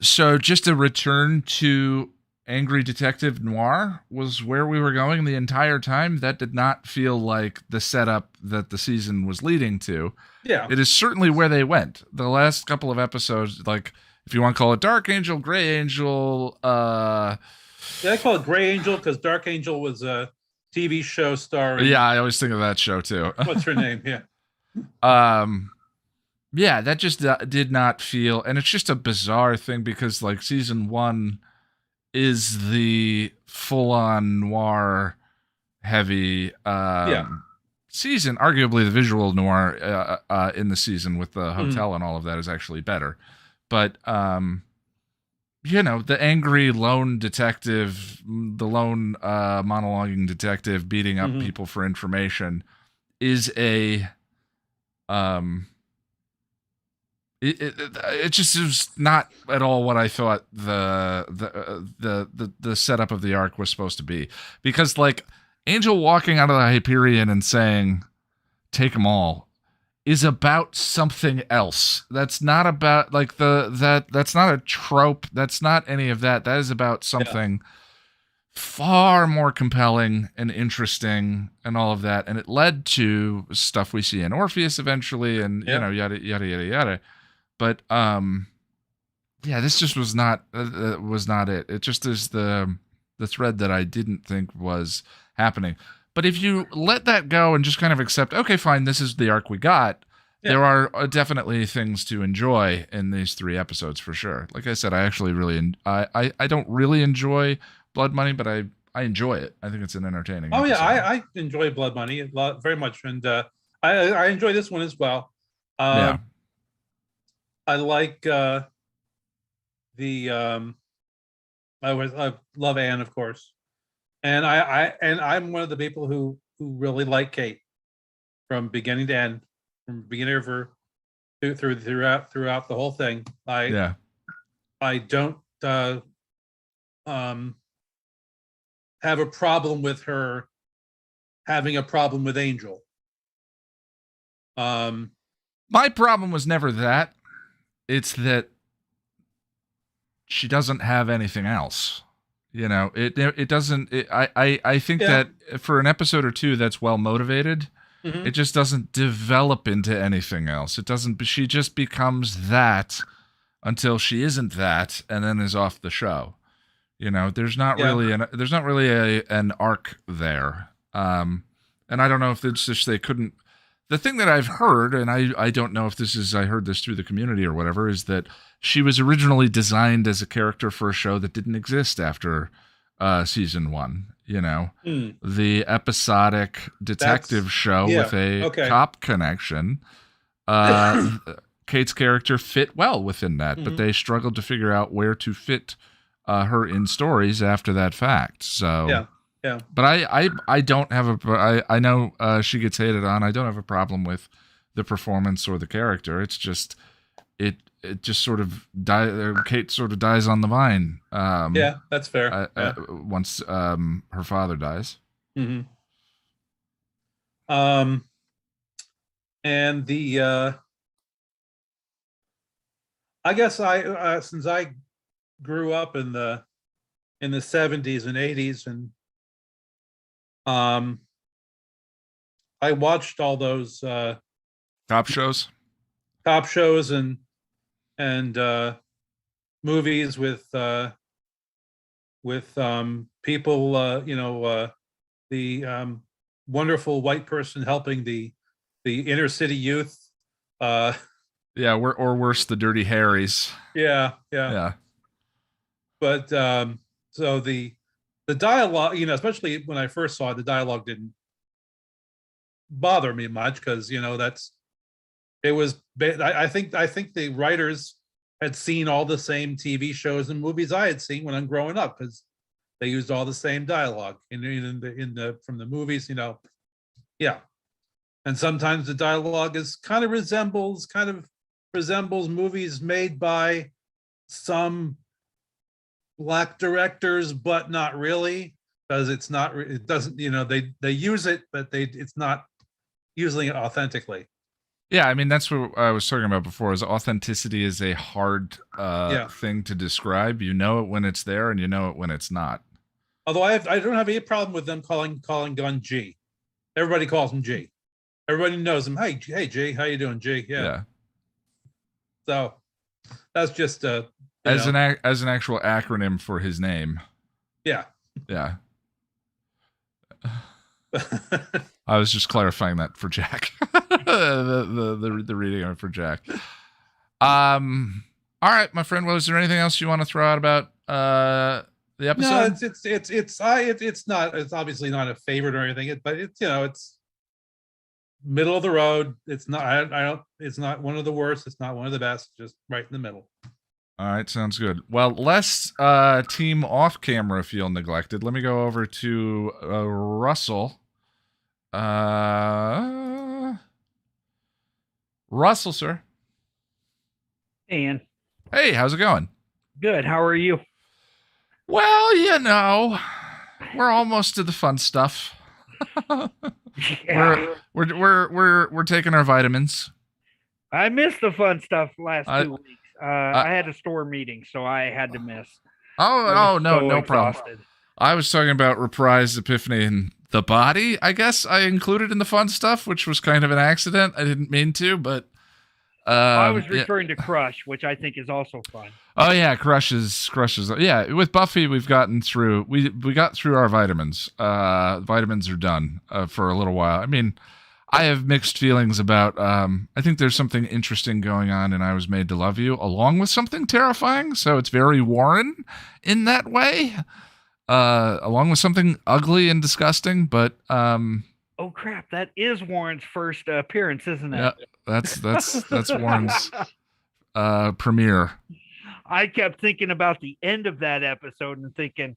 so just a return to angry detective noir was where we were going the entire time. That did not feel like the setup that the season was leading to. Yeah. It is certainly where they went. The last couple of episodes, like, if you want to call it Dark Angel, Gray Angel, I call it Gray Angel because Dark Angel was a TV show starring. Yeah, I always think of that show too. What's her name? Yeah. Yeah, that just did not feel, and it's just a bizarre thing because like season 1 is the full-on noir heavy season. Arguably the visual noir in the season with the hotel and all of that is actually better. But you know, the angry lone detective, the lone monologuing detective beating up people for information is a it just is not at all what I thought the setup of the arc was supposed to be. Because like Angel walking out of the Hyperion and saying take them all is about something else. That's not about like that's not a trope. That's not any of that. That is about something far more compelling and interesting and all of that. And it led to stuff we see in Orpheus eventually and you know, yada yada yada yada. But this just was not it. It just is the thread that I didn't think was happening. But if you let that go and just kind of accept, okay, fine, this is the arc we got, there are definitely things to enjoy in these 3 episodes for sure. Like I said, I actually really I don't really enjoy Blood Money, but I enjoy it. I think it's an entertaining episode. I enjoy Blood Money a lot, very much, and I enjoy this one as well. I like I love Anne, of course, and I'm one of the people who really like Kate from beginning to end, from beginning of her throughout the whole thing. I don't have a problem with her having a problem with Angel. My problem was never that. It's that she doesn't have anything else. You know, it doesn't. I think that for an episode or 2 that's well motivated, Mhm. It just doesn't develop into anything else. It doesn't. She just becomes that until she isn't that, and then is off the show. You know, there's not Yeah. really an arc there. And I don't know if it's just they couldn't. The thing that I've heard, and I don't know if this is, I heard this through the community or whatever, is that she was originally designed as a character for a show that didn't exist after season 1. You know, Mm. the episodic detective show yeah, with a okay. cop connection. Kate's character fit well within that, but Mhm. they struggled to figure out where to fit her in stories after that fact. So Yeah, yeah. But I don't have I know she gets hated on. I don't have a problem with the performance or the character. It's just it just sort of Kate sort of dies on the vine. Yeah, that's fair. Yeah. Once her father dies. hmm And the I guess I since I grew up in the 70s and 80s, and I watched all those Cop shows. cop shows and movies with people, the wonderful white person helping the inner city youth. Yeah, or worse, the Dirty Harrys. Yeah. Yeah. But so the dialogue, especially when I first saw it, the dialogue didn't bother me much because it was. I think the writers had seen all the same TV shows and movies I had seen when I'm growing up, because they used all the same dialogue in the from the movies, yeah. And sometimes the dialogue is kind of resembles movies made by some black directors, but not really, because it doesn't, they use it, but it's not using it authentically. Yeah, I mean, that's what I was talking about before. Is authenticity is a hard thing to describe. You know it when it's there, and you know it when it's not. Although I don't have any problem with them calling Gunn G. Everybody calls him G. Everybody knows him. Hey G, how you doing, G? Yeah. So that's just as an actual acronym for his name. Yeah. Yeah. I was just clarifying that for Jack. the reading of it for Jack. All right, my friend. Was there anything else you want to throw out about the episode? No, it's obviously not a favorite or anything. But it's middle of the road. It's not. It's not one of the worst. It's not one of the best. Just right in the middle. All right, sounds good. Well, less team off camera feel neglected. Let me go over to Russell. Russell, sir. Hey, Ian. Hey, how's it going? Good. How are you? Well, we're almost to the fun stuff. Yeah. We're taking our vitamins. I missed the fun stuff last 2 weeks. I had a store meeting, so I had to miss. No problem. I was talking about Reprise, Epiphany, and The Body. I guess I included in the fun stuff, which was kind of an accident. I didn't mean to, but I was referring to Crush, which I think is also fun. Oh yeah, Crush is. Yeah, with Buffy, we've gotten through. We got through our vitamins. Vitamins are done for a little while. I mean, I have mixed feelings about. I think there's something interesting going on in I Was Made to Love You, along with something terrifying. So it's very Warren in that way, along with something ugly and disgusting. But oh crap, that is Warren's first appearance, isn't it? Yeah, that's Warren's premiere. I kept thinking about the end of that episode and thinking,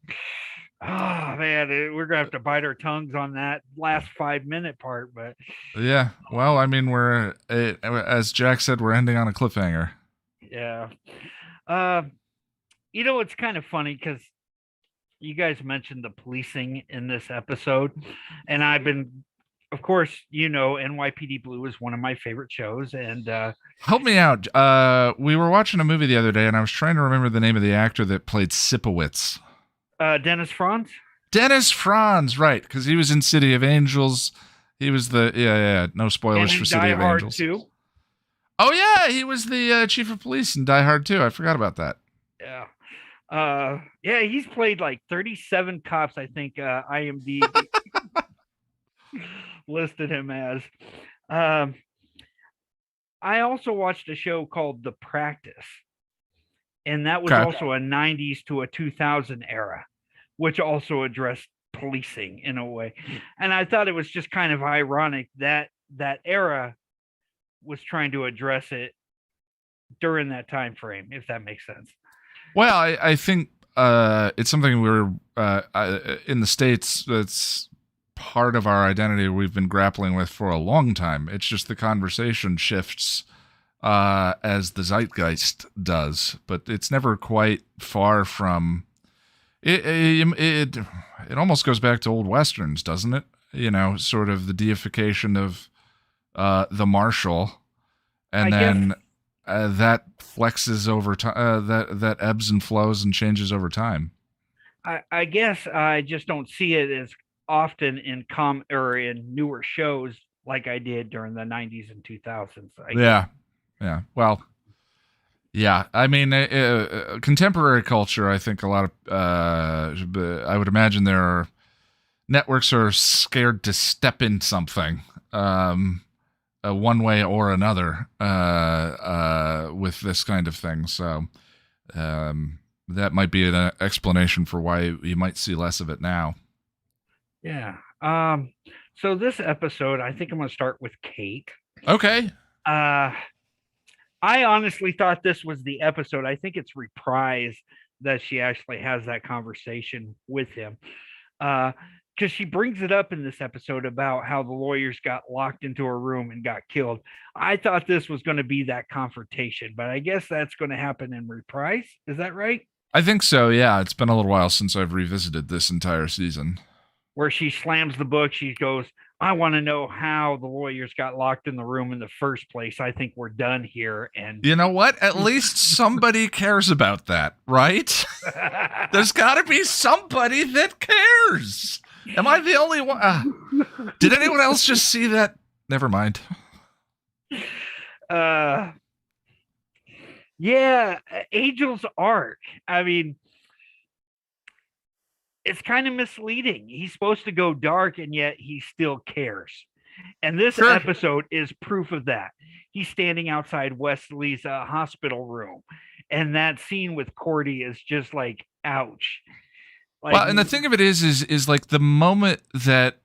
oh man, we're gonna have to bite our tongues on that last 5-minute part. But yeah, well, I mean, as Jack said, we're ending on a cliffhanger. Yeah. It's kind of funny because you guys mentioned the policing in this episode, and I've been, of course, NYPD Blue is one of my favorite shows, and help me out. We were watching a movie the other day, and I was trying to remember the name of the actor that played Sipowicz. Dennis Franz. Dennis Franz, right? Because he was in City of Angels. He was the no spoilers And for in City Die of Hard Angels. too. Oh yeah, he was the chief of police in Die Hard 2. I forgot about that. Yeah. Yeah, he's played like 37 cops, I think IMDb listed him as. I also watched a show called The Practice, and that was Okay. also a 90s to a 2000 era, which also addressed policing in a way. And I thought it was just kind of ironic that that era was trying to address it during that time frame, if that makes sense. Well, I think it's something we're in the States that's part of our identity we've been grappling with for a long time. It's just the conversation shifts as the zeitgeist does, but it's never quite far from it. It almost goes back to old Westerns, doesn't it? You know, sort of the deification of the marshal, and I then guess- that flexes over time. That ebbs and flows and changes over time. I guess I just don't see it as often in in newer shows like I did during the 90s and 2000s. Yeah. Well, yeah. I mean, contemporary culture. I think a lot of. I would imagine there are networks are scared to step in something. One way or another with this kind of thing. So that might be an explanation for why you might see less of it now. Yeah. So this episode, I think I'm going to start with Kate. Okay. I honestly thought this was the episode. I think it's Reprise that she actually has that conversation with him. Because she brings it up in this episode about how the lawyers got locked into a room and got killed. I thought this was going to be that confrontation, but I guess that's going to happen in Reprise. Is that right? I think so, yeah. It's been a little while since I've revisited this entire season. Where she slams the book, she goes, I want to know how the lawyers got locked in the room in the first place. I think we're done here. And you know what? At least somebody cares about that, right? There's got to be somebody that cares. Am I the only one? Did anyone else just see that? Never mind. Yeah, Angel's arc. I mean, it's kind of misleading. He's supposed to go dark, and yet he still cares. And this episode is proof of that. He's standing outside Wesley's hospital room, and that scene with Cordy is just like, ouch. Like, well, and the thing of it is like the moment that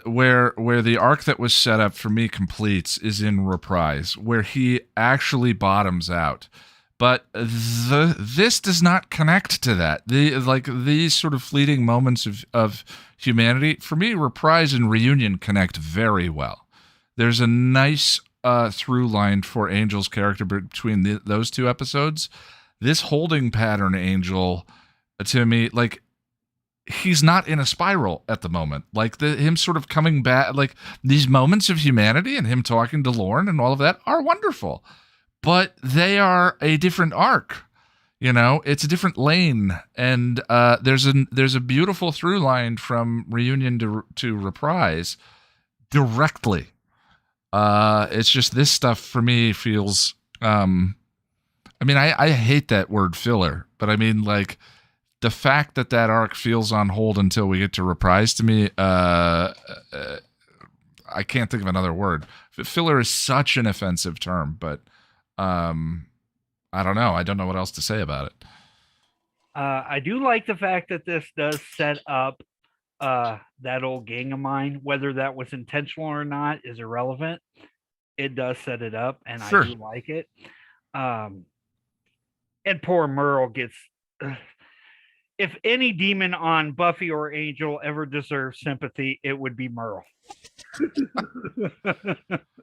where the arc that was set up for me completes is in Reprise, where he actually bottoms out. But this does not connect to that. These sort of fleeting moments of humanity, for me, Reprise and Reunion connect very well. There's a nice through line for Angel's character between those two episodes. This holding pattern Angel, to me, like, he's not in a spiral at the moment. Like him sort of coming back, like these moments of humanity and him talking to Lorne and all of that are wonderful. But they are a different arc, you know. It's a different lane, and there's a beautiful through line from Reunion to Reprise directly. It's just this stuff for me feels. I mean, I hate that word filler, but I mean, like, the fact that arc feels on hold until we get to Reprise, to me, I can't think of another word. Filler is such an offensive term, but. I don't know. I don't know what else to say about it. I do like the fact that this does set up that old gang of mine. Whether that was intentional or not is irrelevant. It does set it up, and sure. I do like it. And poor Merle gets. If any demon on Buffy or Angel ever deserves sympathy, it would be Merle.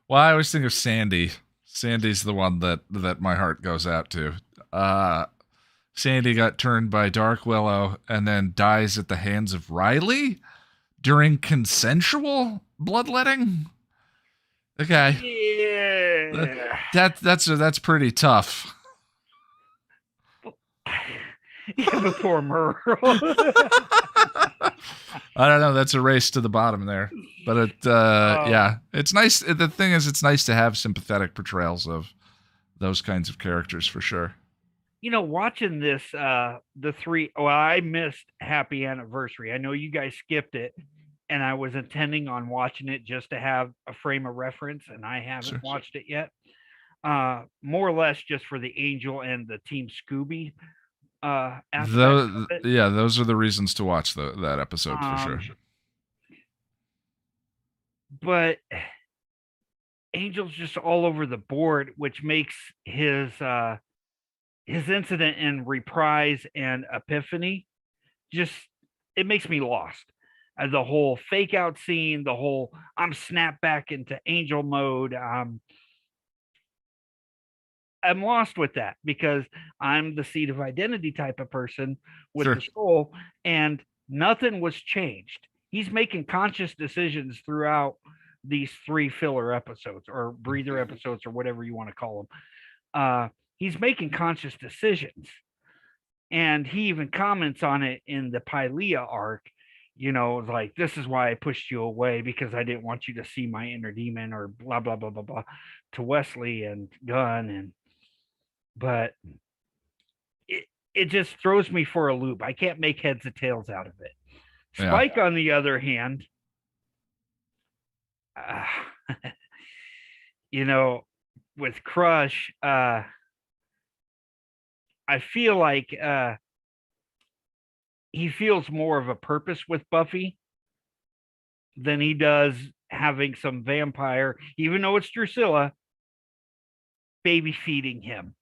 Well, I always think of Sandy. Sandy's the one that my heart goes out to. Sandy got turned by Dark Willow and then dies at the hands of Riley during consensual bloodletting. Okay, Yeah, that's pretty tough. yeah, but poor Merle. I don't know. That's a race to the bottom there, but yeah, it's nice. The thing is, it's nice to have sympathetic portrayals of those kinds of characters for sure. Watching this, I missed Happy Anniversary. I know you guys skipped it, and I was intending on watching it just to have a frame of reference, and I haven't watched it yet. More or less just for the Angel and the Team Scooby those are the reasons to watch that episode for sure. But Angel's just all over the board, which makes his incident in Reprise and Epiphany it makes me lost. The whole fake out scene, the whole I'm snapped back into Angel mode. I'm lost with that because I'm the seed of identity type of person with the soul, and nothing was changed. He's making conscious decisions throughout these 3 filler episodes or breather episodes or whatever you want to call them. He's making conscious decisions, and he even comments on it in the Pylea arc. Like, this is why I pushed you away, because I didn't want you to see my inner demon, or blah blah blah blah blah, to Wesley and Gunn. But it just throws me for a loop. I can't make heads or tails out of it. Spike, on the other hand, with Crush, I feel like he feels more of a purpose with Buffy than he does having some vampire, even though it's Drusilla, baby feeding him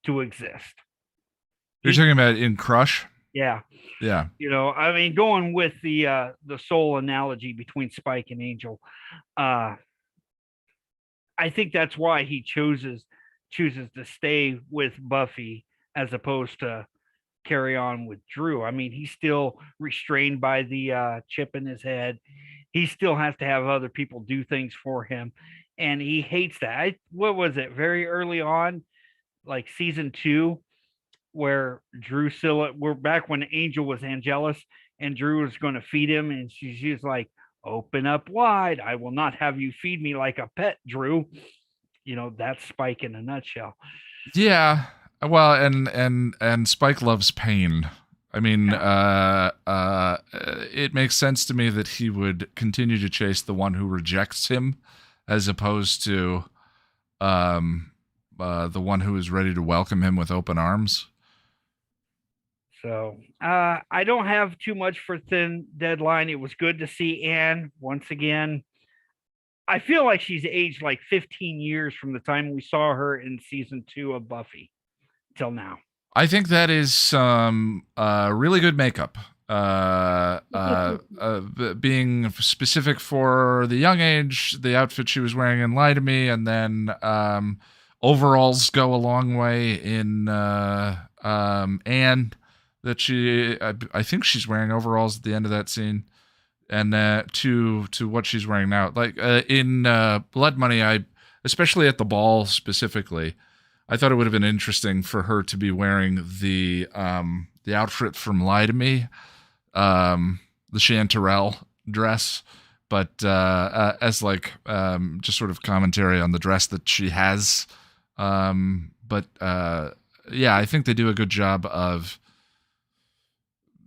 to exist. You're talking about in Crush? Yeah. Yeah. Going with the soul analogy between Spike and Angel, I think that's why he chooses to stay with Buffy as opposed to carry on with Drew. He's still restrained by the chip in his head. He still has to have other people do things for him, and he hates that. What was it? Very early on, like season 2, where we're back when Angel was Angelus and Drew was going to feed him, and she's like, "Open up wide. I will not have you feed me like a pet, Drew." That's Spike in a nutshell. Yeah. Well, and Spike loves pain. It makes sense to me that he would continue to chase the one who rejects him, as opposed to the one who is ready to welcome him with open arms. So I don't have too much for Thin Deadline. It was good to see Anne once again. I feel like she's aged like 15 years from the time we saw her in season 2 of Buffy till now. I think that is some really good makeup. Being specific for the young age, the outfit she was wearing in Lie to Me, and then overalls go a long way in Anne. That I think she's wearing overalls at the end of that scene, and to what she's wearing now. Like in Blood Money, especially at the ball specifically, I thought it would have been interesting for her to be wearing the outfit from Lie to Me, the Chanterelle dress, but as like just sort of commentary on the dress that she has. But I think they do a good job of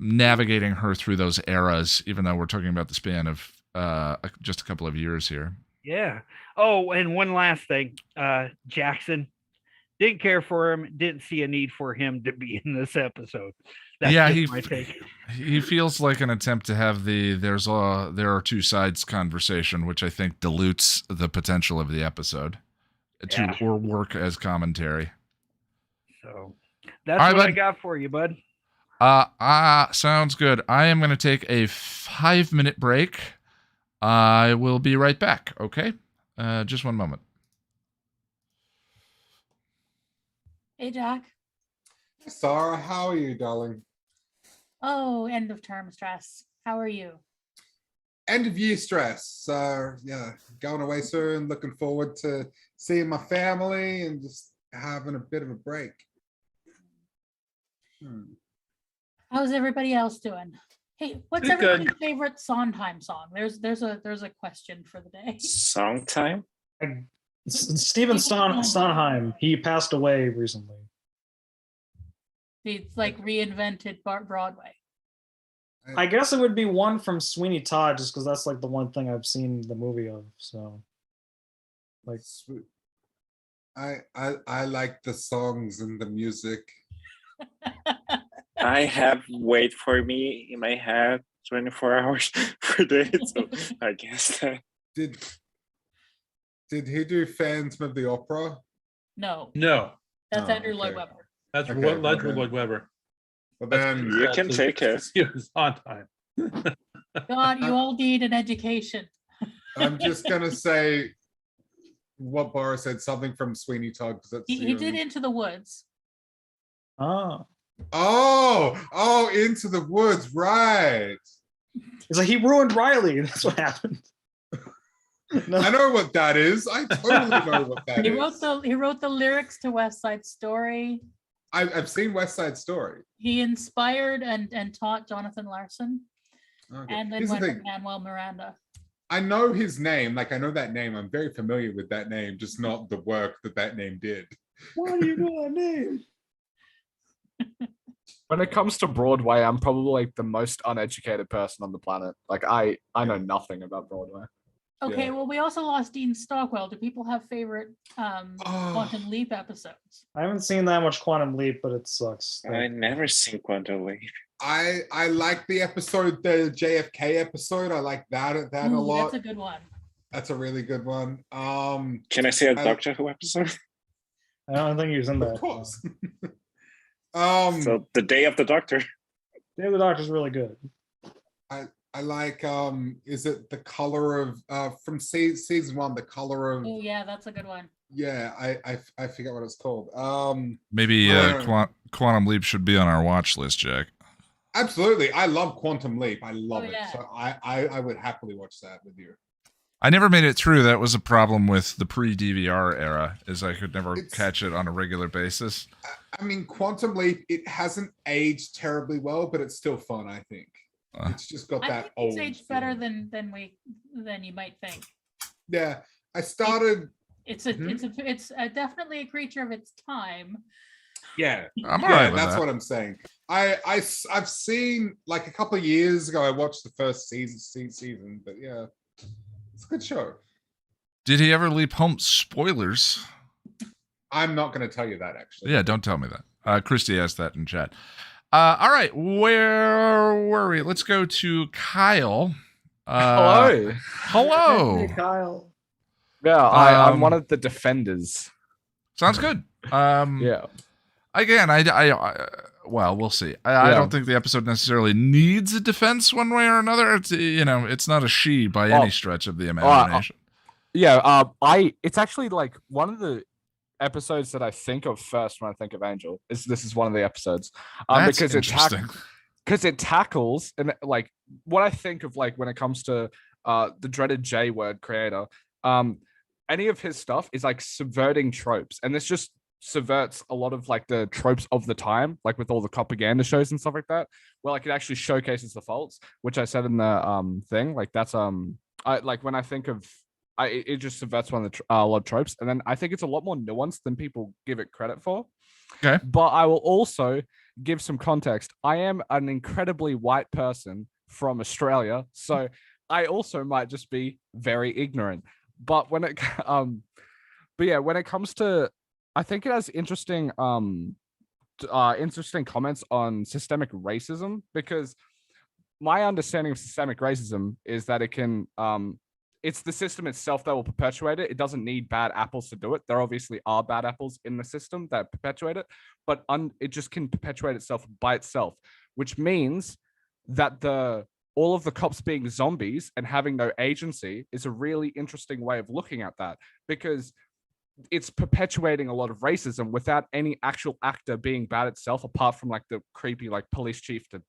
navigating her through those eras, even though we're talking about the span of just a couple of years here. Yeah. Oh, and one last thing, Jackson. Didn't care for him. Didn't see a need for him to be in this episode. That's my take. He feels like an attempt to have there are two sides conversation, which I think dilutes the potential of the episode or work as commentary. So that's what I got for you, bud. Sounds good. I am going to take a 5-minute break. I will be right back. Okay. Just one moment. Hey, Jack. Sarah, how are you, darling? Oh, end of term stress. How are you? End of year stress. So, going away soon. Looking forward to seeing my family and just having a bit of a break. How's everybody else doing? Hey, what's Pretty good. everybody's favorite Sondheim song? There's a question for the day. Song time. Stephen Sondheim, he passed away recently. It's like reinvented Broadway. I guess it would be one from Sweeney Todd, just because that's like the one thing I've seen the movie of. So, like, I like the songs and the music. I have Wait for Me in my head 24 hours per day. So I guess that. Did he do Phantom of the Opera? No, No, that's Oh, Andrew Lloyd okay. Webber. that's Okay, what well Ledger then. Lloyd Webber. Well That's- then, You can that's take it. It's on time. God, you all need an education. I'm just gonna say what Boris said, something from Sweeney Todd, because that's He the did only- Into the Woods. oh, Oh, Into the Woods, right. it's like he ruined Riley. That's what happened. No. I know what that is. I totally know what that He is. wrote the lyrics to West Side Story. I've seen West Side Story. He inspired and taught Jonathan Larson, Okay. and then Here's the went thing. with Manuel Miranda. I know his name, like I know that name. I'm very familiar with that name, just not the work that name did. Why do you know that name? When it comes to Broadway, I'm probably like the most uneducated person on the planet. Like I know nothing about Broadway. Okay, Yeah. well, we also lost Dean Stockwell. Do people have favorite Quantum Leap episodes? I haven't seen that much Quantum Leap, but it sucks. I never seen Quantum Leap. I like the episode, the JFK episode. I like that a Ooh, lot. that's a good one. That's a really good one. Can I see a I- Doctor Who episode? I don't think he was in Of that. course. So the Day of the Doctor. The other Doctor's really good. I like is it the color of from season one, the color of Oh yeah, that's a good one. yeah, I forget what it's called. Maybe Oh. Quantum Leap should be on our watch list, Jack. Absolutely. I love Quantum Leap. I love it. yeah. So I would happily watch that with you. I never made it through. That was a problem with the pre-DVR era, is I could never It's- catch it on a regular basis. I mean, Quantum Leap, it hasn't aged terribly well, but it's still fun, I think. It's just got I that think old it's aged better feeling. than you might think. Yeah. I started It's Mhm. it's definitely a creature of its time. yeah. I'm all Yeah, right with that's that. what I'm saying. I've seen like a couple of years ago. I watched the first season, but yeah, it's a good show. Did he ever leap home? Spoilers. I'm not going to tell you that actually. Yeah, don't tell me that. Christy asked that in chat. All right, where were we? Let's go to Kyle. Hello. Hello. Hey, Kyle. Yeah, I'm Um, one of the defenders. Sounds good. Yeah. Again, well, we'll see. I Yeah. don't think the episode necessarily needs a defense one way or another. It's it's not a she by any stretch of the imagination. Yeah, it's actually like one of the episodes that I think of first when I think of Angel. This is one of the episodes. That's Because interesting. because it tackles and like what I think of like when it comes to the dreaded J word creator, any of his stuff is like subverting tropes, and this just subverts a lot of like the tropes of the time, like with all the propaganda shows and stuff like that, where like it actually showcases the faults, which I said in the thing. Like that's I like when I think of it just subverts one of the a lot of tropes, and then I think it's a lot more nuanced than people give it credit for. Okay. But I will also give some context. I am an incredibly white person from Australia, so I also might just be very ignorant. But when it but yeah, when it comes to, I think it has interesting interesting comments on systemic racism, because my understanding of systemic racism is that it can it's the system itself that will perpetuate it. It doesn't need bad apples to do it. There obviously are bad apples in the system that perpetuate it, but it just can perpetuate itself by itself, which means that all of the cops being zombies and having no agency is a really interesting way of looking at that, because it's perpetuating a lot of racism without any actual actor being bad itself, apart from like the creepy like police chieftain.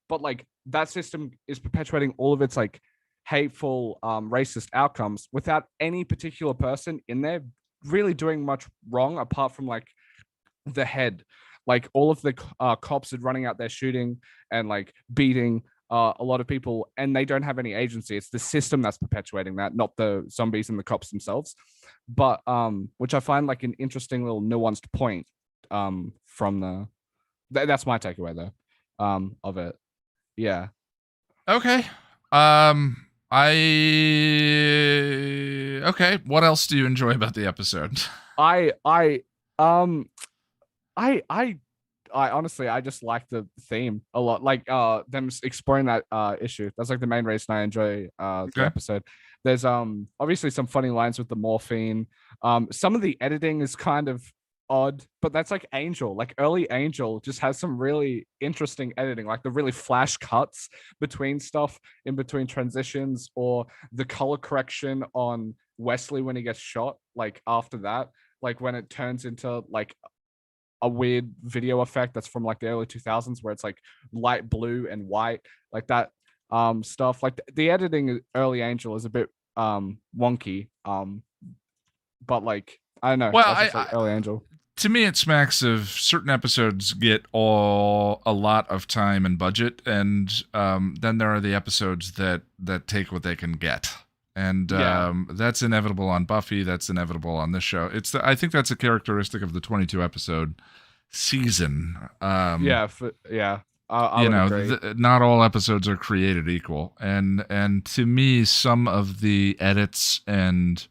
But like that system is perpetuating all of its like hateful racist outcomes without any particular person in there really doing much wrong, apart from like the head. Like all of the cops are running out there shooting and like beating a lot of people, and they don't have any agency. It's the system that's perpetuating that, not the zombies and the cops themselves. But which I find like an interesting little nuanced point from the. That's my takeaway though of it. Yeah. Okay. Okay. What else do you enjoy about the episode? I honestly, I just like the theme a lot. Like them exploring that issue. That's like the main reason I enjoy the episode. There's obviously some funny lines with the morphine. Some of the editing is kind of odd, but that's like Angel. Like early Angel just has some really interesting editing, like the really flash cuts between stuff, in between transitions, or the color correction on Wesley when he gets shot. Like after that, like when it turns into like a weird video effect that's from like the early 2000s where it's like light blue and white, like that stuff. Like the editing early Angel is a bit wonky, but like I don't know. Well, early Angel. To me, it smacks of certain episodes get a lot of time and budget, and then there are the episodes that take what they can get. And that's inevitable on Buffy. That's inevitable on this show. I think that's a characteristic of the 22 episode season. I would agree. Not all episodes are created equal, and to me, some of the edits and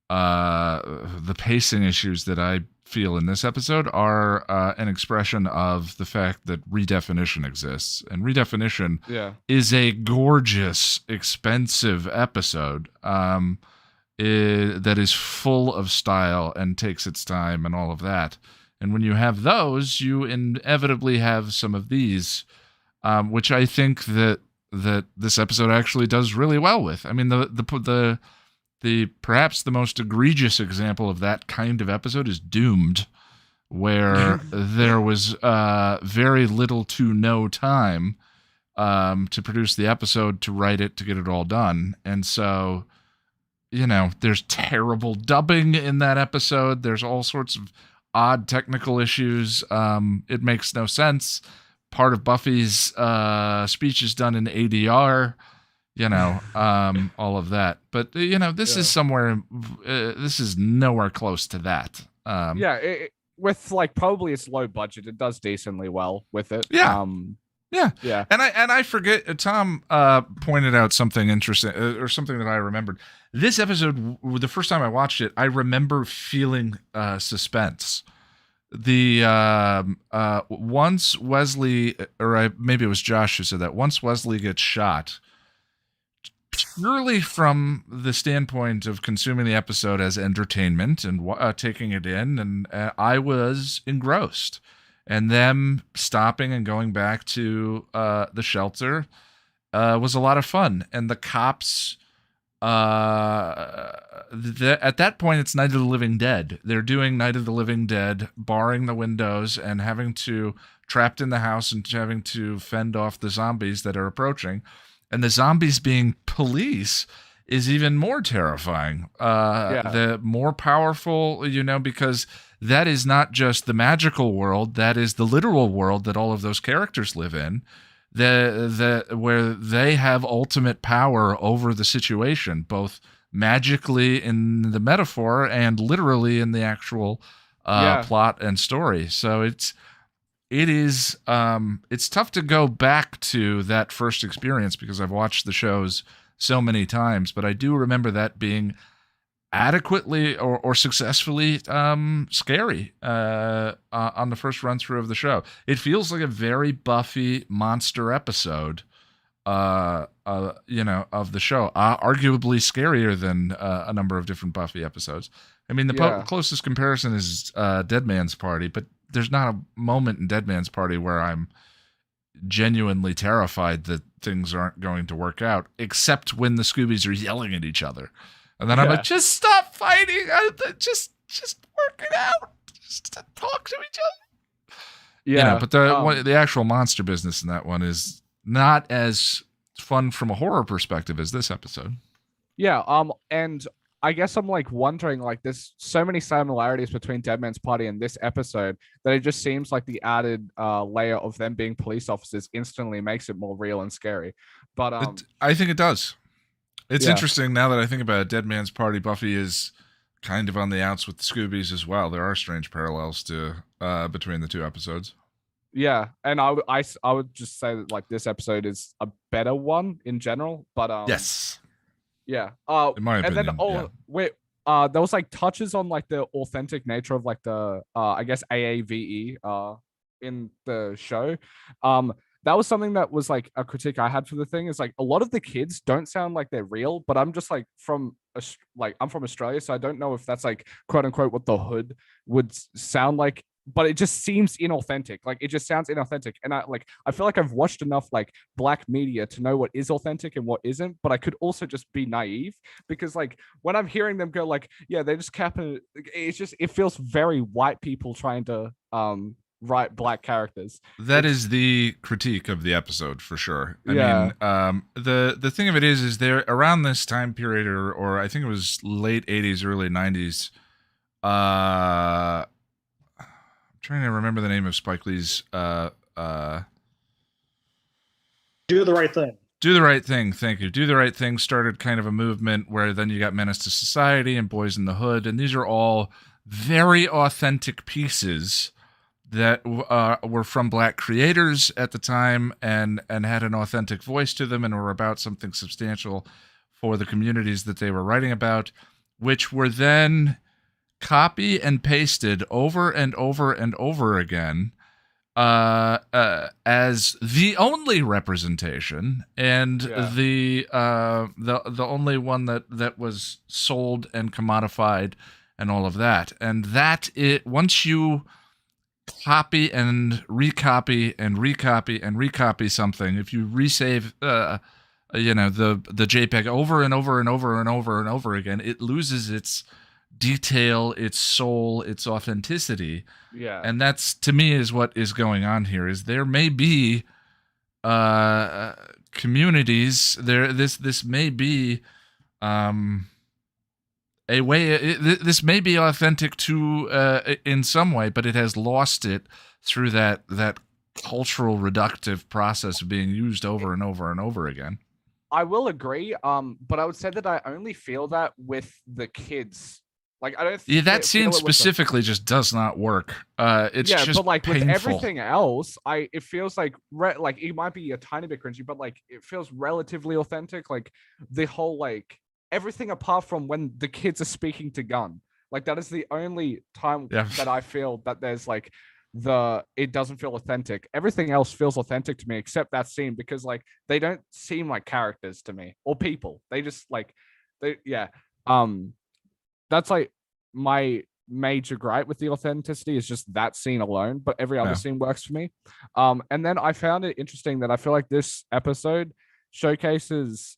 the pacing issues that I feel in this episode are an expression of the fact that redefinition exists, and redefinition is a gorgeous, expensive episode that is full of style and takes its time and all of that. And when you have those, you inevitably have some of these, which I think that this episode actually does really well with. I mean, the perhaps the most egregious example of that kind of episode is Doomed, where there was very little to no time to produce the episode, to write it, to get it all done. And so, there's terrible dubbing in that episode. There's all sorts of odd technical issues. It makes no sense. Part of Buffy's speech is done in ADR. All of that. But, this is somewhere, this is nowhere close to that. With like probably its low budget, it does decently well with it. Yeah. And I forget, Tom pointed out something interesting, or something that I remembered. This episode, the first time I watched it, I remember feeling suspense. Once Wesley, or maybe it was Josh who said that, once Wesley gets shot, purely from the standpoint of consuming the episode as entertainment and taking it in, and I was engrossed. And them stopping and going back to the shelter was a lot of fun. And the cops, at that point, it's Night of the Living Dead. They're doing Night of the Living Dead, barring the windows and trapped in the house and having to fend off the zombies that are approaching. And the zombies being police is even more terrifying. The more powerful, because that is not just the magical world, that is the literal world that all of those characters live in, where they have ultimate power over the situation, both magically in the metaphor and literally in the actual plot and story. So it's tough to go back to that first experience because I've watched the shows so many times, but I do remember that being adequately or successfully scary on the first run through of the show. It feels like a very Buffy monster episode, of the show, arguably scarier than a number of different Buffy episodes. I mean, the closest comparison is Dead Man's Party, but there's not a moment in Dead Man's Party where I'm genuinely terrified that things aren't going to work out, except when the Scoobies are yelling at each other. And then I'm like, just stop fighting. Just work it out. Just talk to each other. Yeah. But the actual monster business in that one is not as fun from a horror perspective as this episode. Yeah. And I guess I'm like wondering, like, there's so many similarities between Dead Man's Party and this episode that it just seems like the added layer of them being police officers instantly makes it more real and scary. But I think it does. It's Yeah. interesting now that I think about it. Dead Man's Party, Buffy is kind of on the outs with the Scoobies as well. There are strange parallels to between the two episodes. yeah, and I would just say that like this episode is a better one in general. But Yes, yeah. in my And then opinion. wait, there was like touches on like the authentic nature of like the I guess AAVE in the show. That was something that was like a critique I had for the thing, is like a lot of the kids don't sound like they're real, but I'm just like I'm from Australia, so I don't know if that's like quote unquote what the hood would sound like, but it just seems inauthentic. Like it just sounds inauthentic. And I feel like I've watched enough like black media to know what is authentic and what isn't, but I could also just be naive, because like when I'm hearing them go like, yeah, they just capping it feels very white people trying to write black characters. That is the critique of the episode for sure. I Yeah. mean, the thing of it is there around this time period, or I think it was late '80s, early '90s. I'm trying to remember the name of Spike Lee's. Do the Right Thing. Do the Right Thing. Thank you. Do the Right Thing started kind of a movement where then you got Menace to Society and Boys in the Hood, and these are all very authentic pieces that were from black creators at the time and had an authentic voice to them and were about something substantial for the communities that they were writing about, which were then copy and pasted over and over and over again as the only representation and the only one that was sold and commodified and all of that. And that once you copy and recopy and recopy and recopy something, if you resave the JPEG over and over and over and over and over again, it loses its detail, its soul, its authenticity. Yeah. And that's, to me, is what is going on here. Is there may be communities there, this may be a way, this may be authentic to in some way, but it has lost it through that cultural reductive process of being used over and over and over again. I will agree, but I would say that I only feel that with the kids. Like I don't. Yeah, that scene specifically just does not work. It's just but like painful. with everything else, it feels like like it might be a tiny bit cringy, but like it feels relatively authentic. Like the whole like everything apart from when the kids are speaking to Gunn. Like that is the only time that I feel that there's like it doesn't feel authentic. Everything else feels authentic to me except that scene, because like they don't seem like characters to me or people. They just like that's like my major gripe with the authenticity, is just that scene alone, but every other scene works for me. And then I found it interesting that I feel like this episode showcases,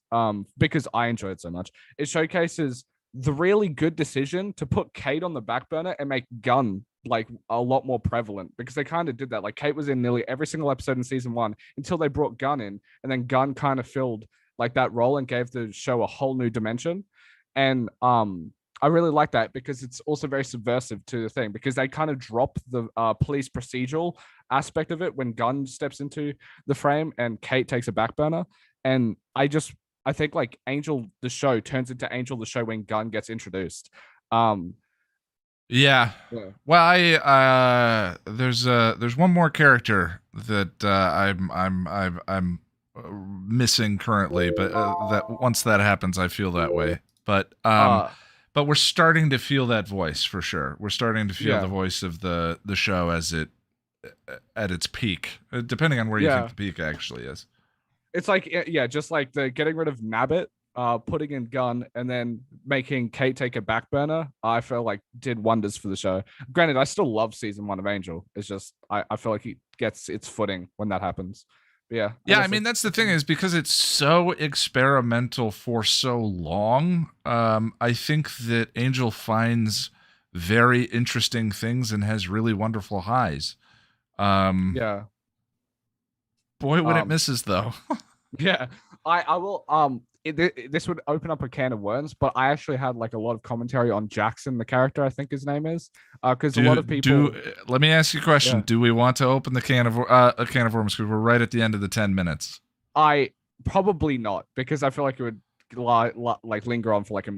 because I enjoy it so much, it showcases the really good decision to put Kate on the back burner and make Gunn like a lot more prevalent, because they kind of did that. Like Kate was in nearly every single episode in season 1 until they brought Gunn in, and then Gunn kind of filled like that role and gave the show a whole new dimension. And I really like that, because it's also very subversive to the thing, because they kind of drop the police procedural aspect of it when Gunn steps into the frame and Kate takes a back burner. And I think like Angel the show turns into Angel the show when Gunn gets introduced. Yeah. Well, there's one more character that I'm missing currently, but that once that happens, I feel that way. But we're starting to feel that voice for sure. We're starting to feel the voice of the show as it at its peak, depending on where you think the peak actually is. It's like, just like the getting rid of Nabbit, putting in Gunn, and then making Kate take a back burner, I feel like did wonders for the show. Granted, I still love season 1 of Angel. It's just, I feel like it gets its footing when that happens. But yeah. I mean, that's the thing, is because it's so experimental for so long. I think that Angel finds very interesting things and has really wonderful highs. Boy, when it misses though. Yeah, I will. this would open up a can of worms, but I actually had like a lot of commentary on Jackson, the character, I think his name is, because a lot of people. Let me ask you a question. Yeah. Do we want to open the can of worms? Because we're right at the end of the 10 minutes. I probably not, because I feel like it would like linger on for like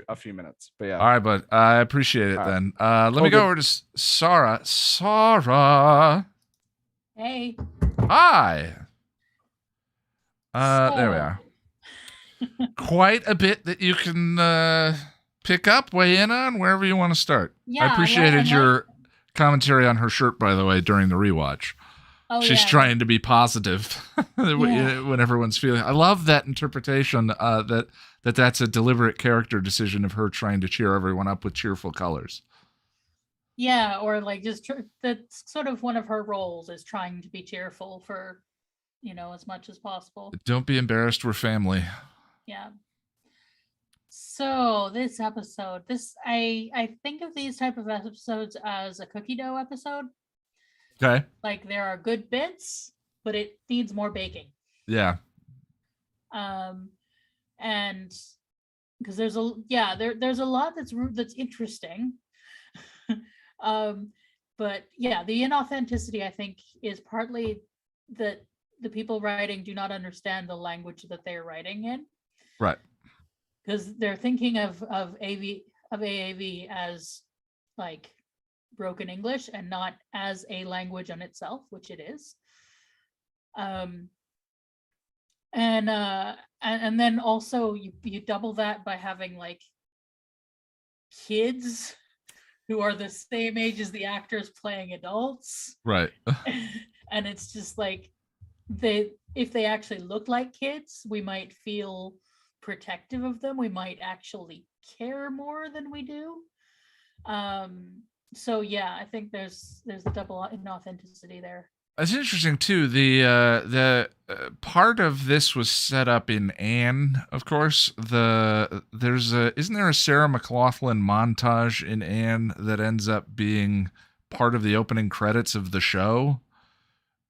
a few minutes. But yeah. All right, but I appreciate it then. Let me go over to Sarah. Sarah. Hey. Hi. There we are. Quite a bit that you can pick up, weigh in on, wherever you want to start. Yeah, I appreciated your commentary on her shirt, by the way, during the rewatch. Oh, She's yeah. trying to be positive when everyone's feeling. I love that interpretation. That's a deliberate character decision of her trying to cheer everyone up with cheerful colors. Yeah, or like just that's sort of one of her roles, is trying to be cheerful for, as much as possible. Don't be embarrassed. We're family. Yeah. So this episode, I think of these type of episodes as a cookie dough episode. Okay. Like there are good bits, but it needs more baking. Yeah. And because there's a lot that's interesting. But yeah, the inauthenticity, I think, is partly that the people writing do not understand the language that they're writing in. Right. Because they're thinking of AAV as like broken English and not as a language on itself, which it is. And then also you double that by having like kids who are the same age as the actors playing adults. Right. And it's just like if they actually look like kids, we might feel protective of them. We might actually care more than we do. So yeah, I think there's a double inauthenticity there. It's interesting too. The part of this was set up in Anne, of course. Isn't there a Sarah McLachlan montage in Anne that ends up being part of the opening credits of the show?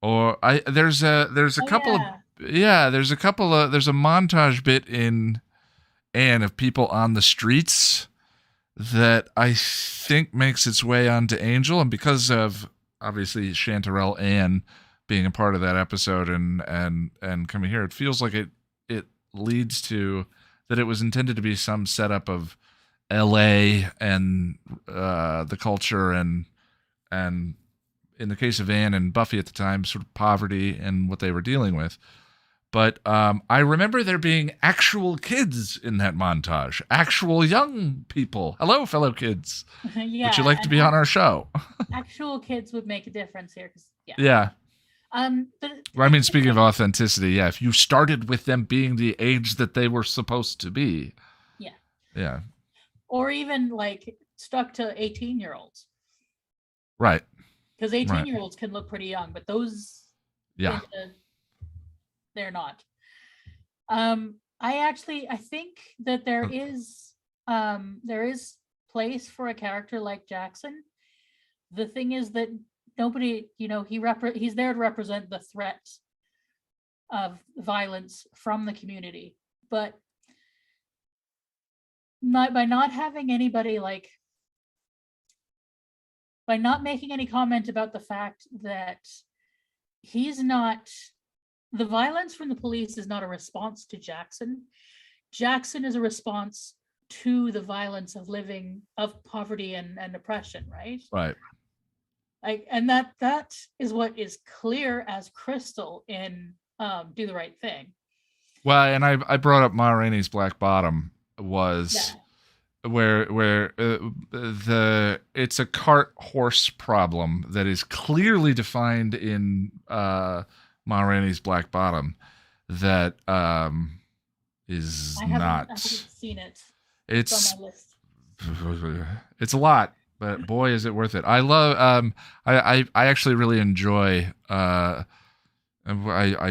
Or there's a couple there's a montage bit in Anne of people on the streets that I think makes its way onto Angel, and because of obviously Chanterelle Anne being a part of that episode and coming here, it feels like it leads to that it was intended to be some setup of LA and the culture and in the case of Anne and Buffy at the time, sort of poverty and what they were dealing with. But I remember there being actual kids in that montage, actual young people. Hello, fellow kids. Yeah, would you like to be on our show? Actual kids would make a difference here, because yeah. But speaking of authenticity, yeah, if you started with them being the age that they were supposed to be. Yeah. Or even like stuck to 18-year-olds. Right. Because 18-year-olds can look pretty young, but those they're not. I think that there is place for a character like Jackson. The thing is that nobody, he's there to represent the threat of violence from the community, but by not having anybody by not making any comment about the fact that the violence from the police is not a response to Jackson. Jackson is a response to the violence of poverty and oppression, right? Right. And that is what is clear as crystal in Do the Right Thing. Well, and I brought up Ma Rainey's Black Bottom was where it's a cart horse problem that is clearly defined in Ma Rainey's Black Bottom that is I haven't seen it. It's on my list. It's a lot, but boy is it worth it. I love I actually really enjoy I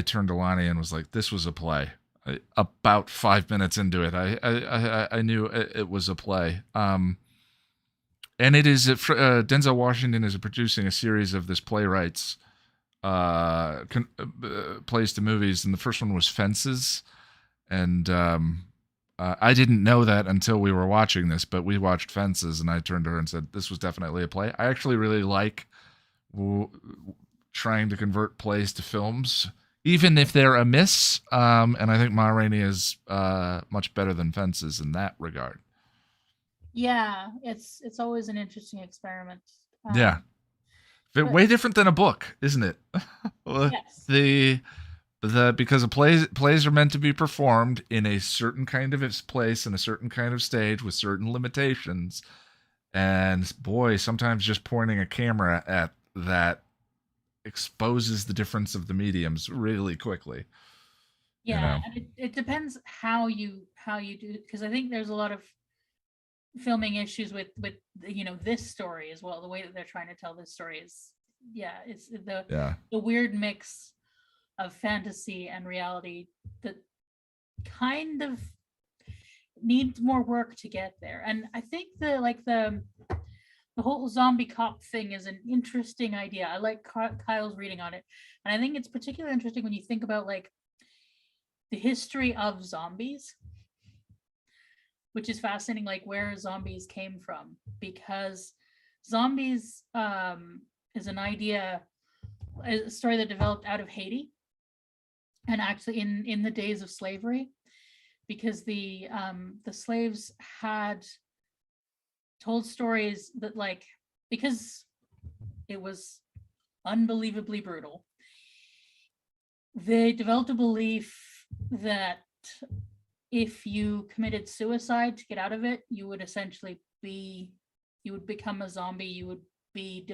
turned to Lonnie and was like, this was a play. About 5 minutes into it, I knew it was a play. And it is Denzel Washington is producing a series of this playwrights plays to movies, and the first one was Fences, And I didn't know that until we were watching this, but we watched Fences, and I turned to her and said, "This was definitely a play." I actually really like trying to convert plays to films, even if they're amiss. And I think Ma Rainey is much better than Fences in that regard. Yeah, it's always an interesting experiment. Yeah. Way different than a book, isn't it? Yes. Because plays are meant to be performed in a certain kind of place in a certain kind of stage with certain limitations, and boy, sometimes just pointing a camera at that exposes the difference of the mediums really quickly. Yeah, you know? And it depends how you do, because I think there's a lot of filming issues with this story as well. The way that they're trying to tell this story is it's the weird mix of fantasy and reality that kind of needs more work to get there. And I think the whole zombie cop thing is an interesting idea. I like Kyle's reading on it, and I think it's particularly interesting when you think about like the history of zombies, which is fascinating, like where zombies came from, because zombies is an idea, a story that developed out of Haiti, and actually in the days of slavery, because the slaves had told stories that, like, because it was unbelievably brutal, they developed a belief that if you committed suicide to get out of it, you would essentially become a zombie. You would be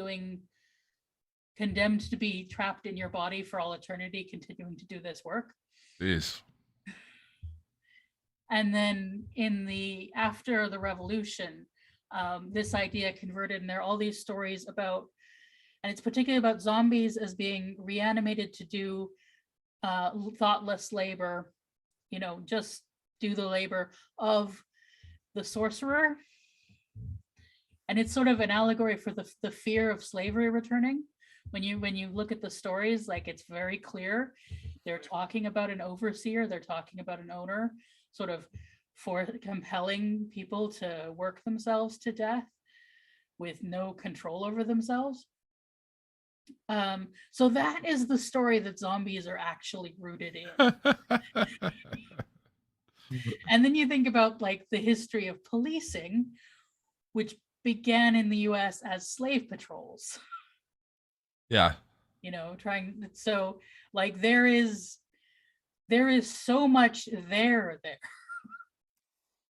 condemned to be trapped in your body for all eternity, continuing to do this work. Jeez. And then after the revolution, this idea converted, and there are all these stories about, and it's particularly about zombies as being reanimated to do thoughtless labor, just do the labor of the sorcerer. And it's sort of an allegory for the fear of slavery returning. When you look at the stories, like, it's very clear. They're talking about an overseer, they're talking about an owner, sort of for compelling people to work themselves to death with no control over themselves. So that is the story that zombies are actually rooted in. And then you think about like the history of policing, which began in the US as slave patrols. Yeah. So like there is so much there.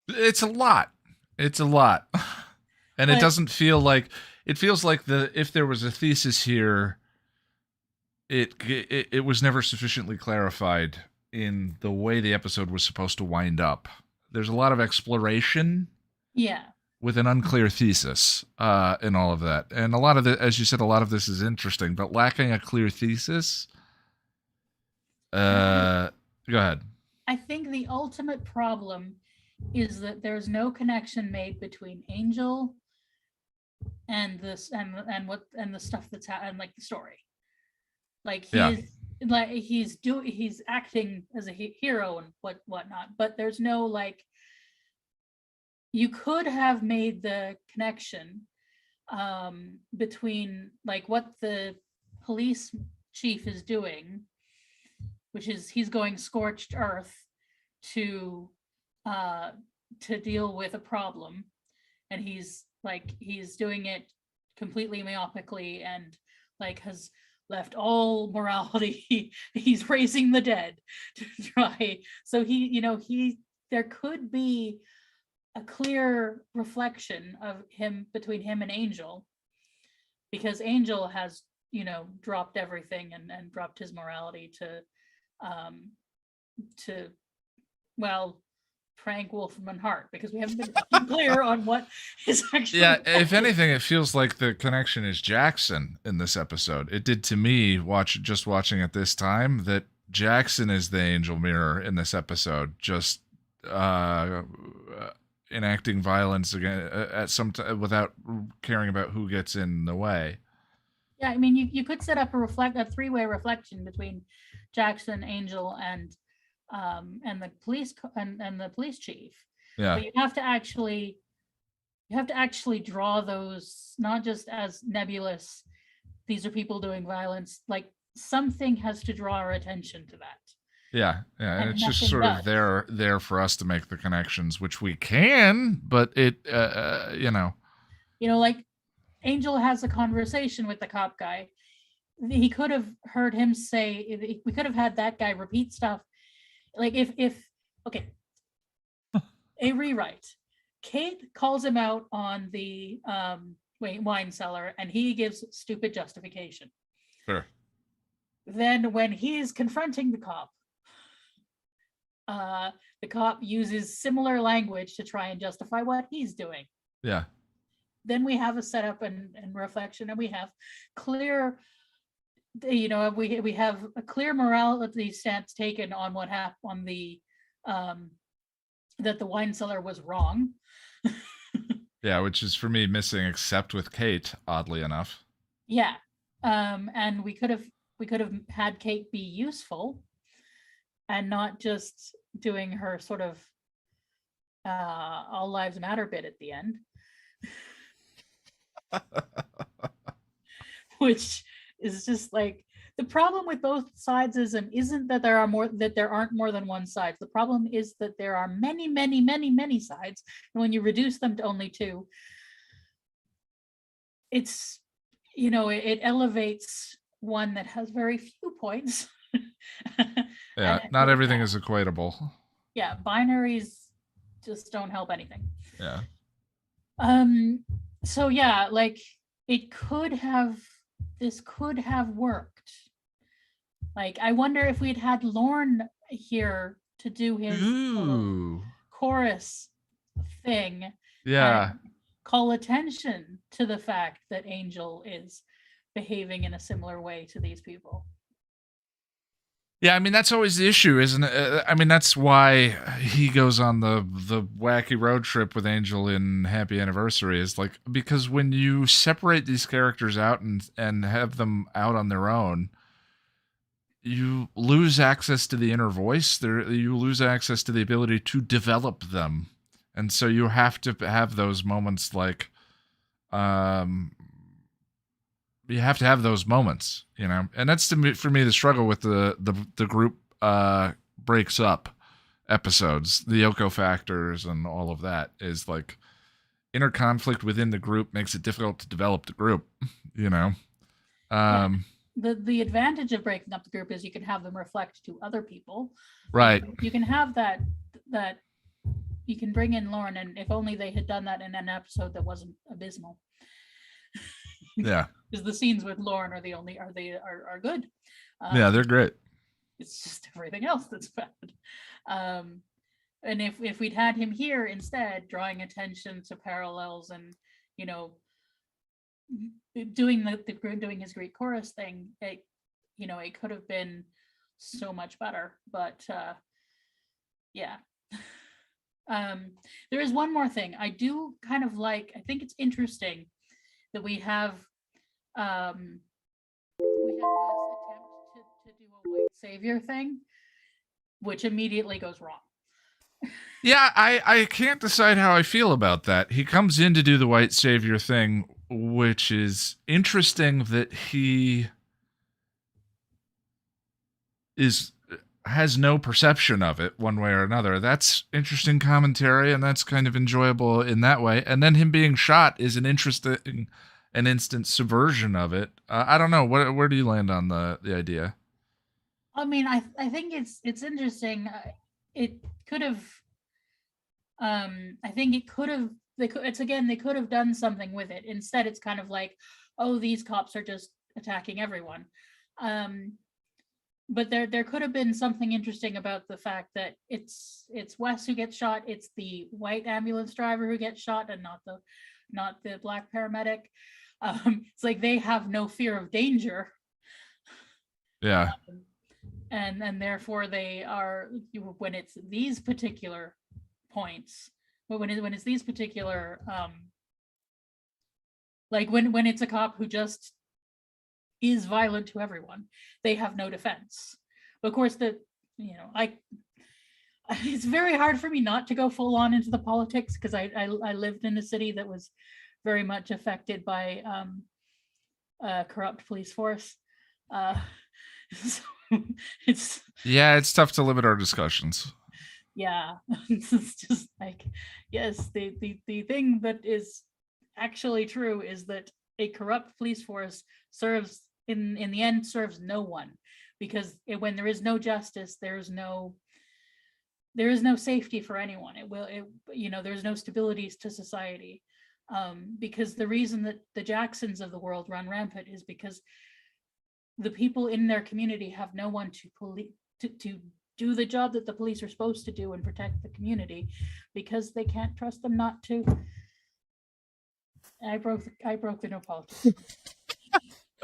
It's a lot. And it doesn't feel like, it feels like if there was a thesis here, it was never sufficiently clarified in the way the episode was supposed to wind up. There's a lot of exploration. Yeah. With an unclear thesis in all of that. And a lot of it, as you said, a lot of this is interesting, but lacking a clear thesis. Go ahead. I think the ultimate problem is that there's no connection made between Angel and this and the stuff that's happening, like the story. Like he's acting as a hero and whatnot, but there's no, like, you could have made the connection between like what the police chief is doing, which is he's going scorched earth to deal with a problem, and he's doing it completely myopically and like has left all morality. He's raising the dead to try. So there could be a clear reflection of him between him and Angel, because Angel has dropped everything and dropped his morality to prank Wolfram and Hart, because we haven't been clear on what is actually. Yeah, if anything, it feels like the connection is Jackson in this episode. It did to me watching it this time, that Jackson is the angel mirror in this episode, just enacting violence again at some without caring about who gets in the way. Yeah, I mean, you could set up a three-way reflection between Jackson, Angel, and and the police and the police chief. Yeah. But you have to actually draw those not just as nebulous. These are people doing violence. Like something has to draw our attention to that. Yeah, yeah, and And it's just nothing sort of does. there for us to make the connections, which we can, but it, Like Angel has a conversation with the cop guy. He could have heard him say, we could have had that guy repeat stuff. Like okay, a rewrite. Kate calls him out on the wine cellar, and he gives stupid justification. Sure. Then when he's confronting the cop uses similar language to try and justify what he's doing. Yeah. Then we have a setup and reflection, and we have clear, we have a clear morality stance taken on what happened on the that the wine cellar was wrong. Yeah, which is for me missing, except with Kate, oddly enough. Yeah. And we could have had Kate be useful and not just doing her sort of all lives matter bit at the end. Which is just like, the problem with both sides isn't that there aren't more than one side. The problem is that there are many, many, many, many sides. And when you reduce them to only two, it's, it elevates one that has very few points. Yeah, not everything is equatable. Yeah, binaries just don't help anything. Yeah. So yeah, like this could have worked. Like, I wonder if we'd had Lorne here to do his chorus thing. Yeah. Call attention to the fact that Angel is behaving in a similar way to these people. Yeah, I mean, that's always the issue, isn't it? I mean, that's why he goes on the wacky road trip with Angel in Happy Anniversary, is like, because when you separate these characters out and have them out on their own, you lose access to the inner voice. You lose access to the ability to develop them. And so you have to have those moments like, you have to have those moments, and that's for me the struggle with the group breaks up episodes, the Yoko factors and all of that, is like inner conflict within the group makes it difficult to develop the group, The advantage of breaking up the group is you can have them reflect to other people. Right. You can have that you can bring in Lorne, and if only they had done that in an episode that wasn't abysmal. Yeah. Because the scenes with Lorne are good. Yeah, they're great. It's just everything else that's bad. And if we'd had him here instead, drawing attention to parallels and doing doing his Greek chorus thing, it could have been so much better. But yeah. There is one more thing I do kind of like. I think it's interesting that we have Wes attempt to do a white savior thing, which immediately goes wrong. Yeah, I can't decide how I feel about that. He comes in to do the white savior thing, which is interesting that he has no perception of it one way or another. That's interesting commentary, and that's kind of enjoyable in that way. And then him being shot is an instant subversion of it. I don't know. Where do you land on the idea? I mean, I think it's interesting. It could have. I think it could have. They could have done something with it. Instead, it's kind of like, oh, these cops are just attacking everyone. But there could have been something interesting about the fact that it's Wes who gets shot. It's the white ambulance driver who gets shot, and not the black paramedic. It's like they have no fear of danger. Yeah. And therefore they are, when it's these particular points, when it's these particular like when it's a cop who just is violent to everyone, they have no defense. But of course, it's very hard for me not to go full on into the politics because I lived in a city that was very much affected by corrupt police force. So it's it's tough to limit our discussions. yeah, it's just like yes, the thing that is actually true is that a corrupt police force serves in the end serves no one because when there is no justice, there is no safety for anyone. There's no stabilities to society. Because the reason that the Jacksons of the world run rampant is because the people in their community have no one to do the job that the police are supposed to do and protect the community because they can't trust them not to. I broke the no politics.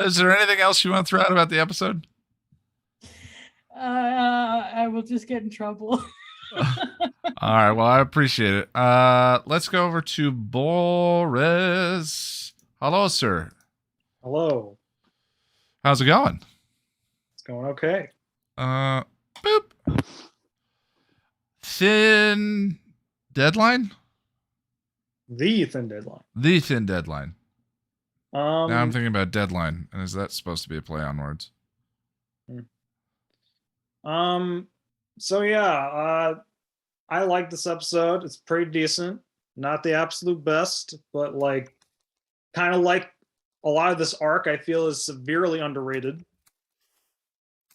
Is there anything else you want to throw out about the episode? I will just get in trouble. All right. Well, I appreciate it. Let's go over to Boris. Hello, sir. Hello. How's it going? It's going okay. Boop. Thin deadline? The thin deadline. The thin deadline. Now I'm Um, thinking about deadline, and is that supposed to be a play on words? so yeah, I like this episode. It's pretty decent. Not the absolute best, but like kind of like a lot of this arc I feel is severely underrated.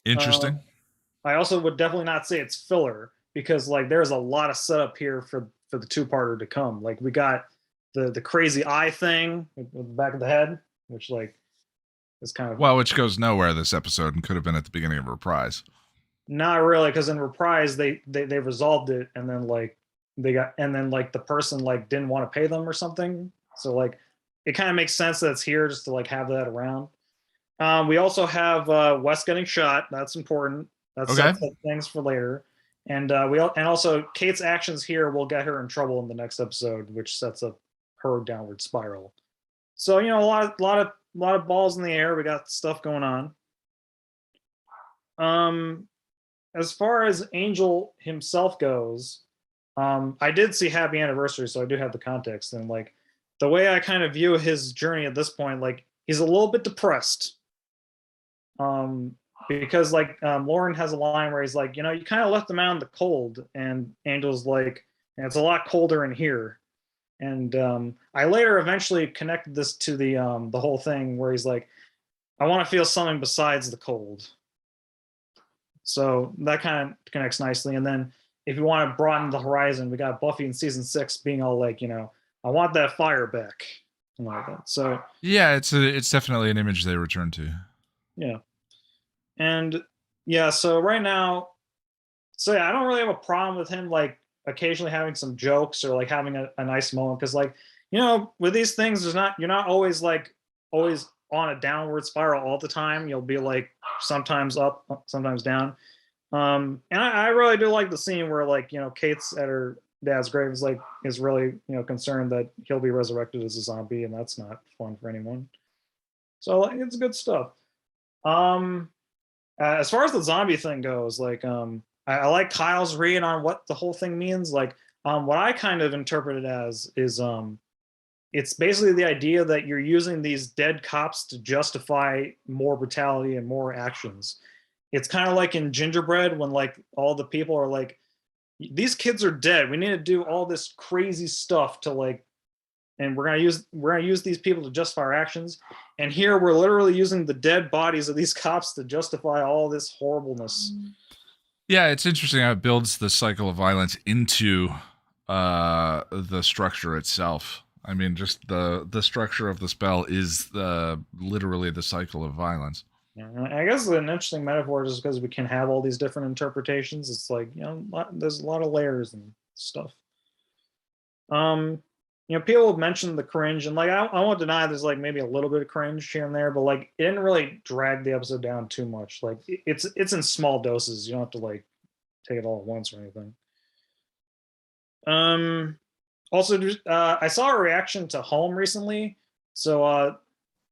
Interesting. I also would definitely not say it's filler because like there's a lot of setup here for the two-parter to come. Like we got the crazy eye thing with the back of the head, which like is kind of Well, which goes nowhere this episode and could have been at the beginning of Reprise. not really, because in Reprise they resolved it, and then like the person like didn't want to pay them or something. So like it kind of makes sense that it's here just to like have that around. We also have Wes getting shot. That's important. That's Okay. things for later. And also Kate's actions here will get her in trouble in the next episode, which sets up her downward spiral. So a lot of balls in the air. We got stuff going on. As far as Angel himself goes, I did see Happy Anniversary, so I do have the context. And like the way I kind of view his journey at this point, like he's a little bit depressed. Because like Lauren has a line where he's like, you kind of left them out in the cold, and Angel's like, it's a lot colder in here. And I later eventually connected this to the whole thing where he's like, I want to feel something besides the cold. So that kind of connects nicely. And then if you want to broaden the horizon, we got Buffy in season 6 being all like, I want that fire back. Like that. So yeah, it's definitely an image they return to. Yeah. And yeah, so right now, I don't really have a problem with him like occasionally having some jokes or like having a nice moment, because like, with these things, you're not always on a downward spiral all the time. You'll be like sometimes up, sometimes down. And I really do like the scene where like, Kate's at her dad's grave is really, concerned that he'll be resurrected as a zombie, and that's not fun for anyone. So like, it's good stuff. As far as the zombie thing goes, like I like Kyle's read on what the whole thing means. Like what I kind of interpret it as is it's basically the idea that you're using these dead cops to justify more brutality and more actions. It's kind of like in Gingerbread when like all the people are like, these kids are dead, we need to do all this crazy stuff to like, and we're gonna use these people to justify our actions. And here we're literally using the dead bodies of these cops to justify all this horribleness. Yeah, it's interesting how it builds the cycle of violence into the structure itself. I mean, just the structure of the spell is literally the cycle of violence. Yeah, I guess an interesting metaphor just because we can have all these different interpretations. It's like, there's a lot of layers and stuff. People have mentioned the cringe, and like I won't deny there's like maybe a little bit of cringe here and there, but like it didn't really drag the episode down too much. Like it's in small doses. You don't have to like take it all at once or anything. Also, I saw a reaction to Home recently. So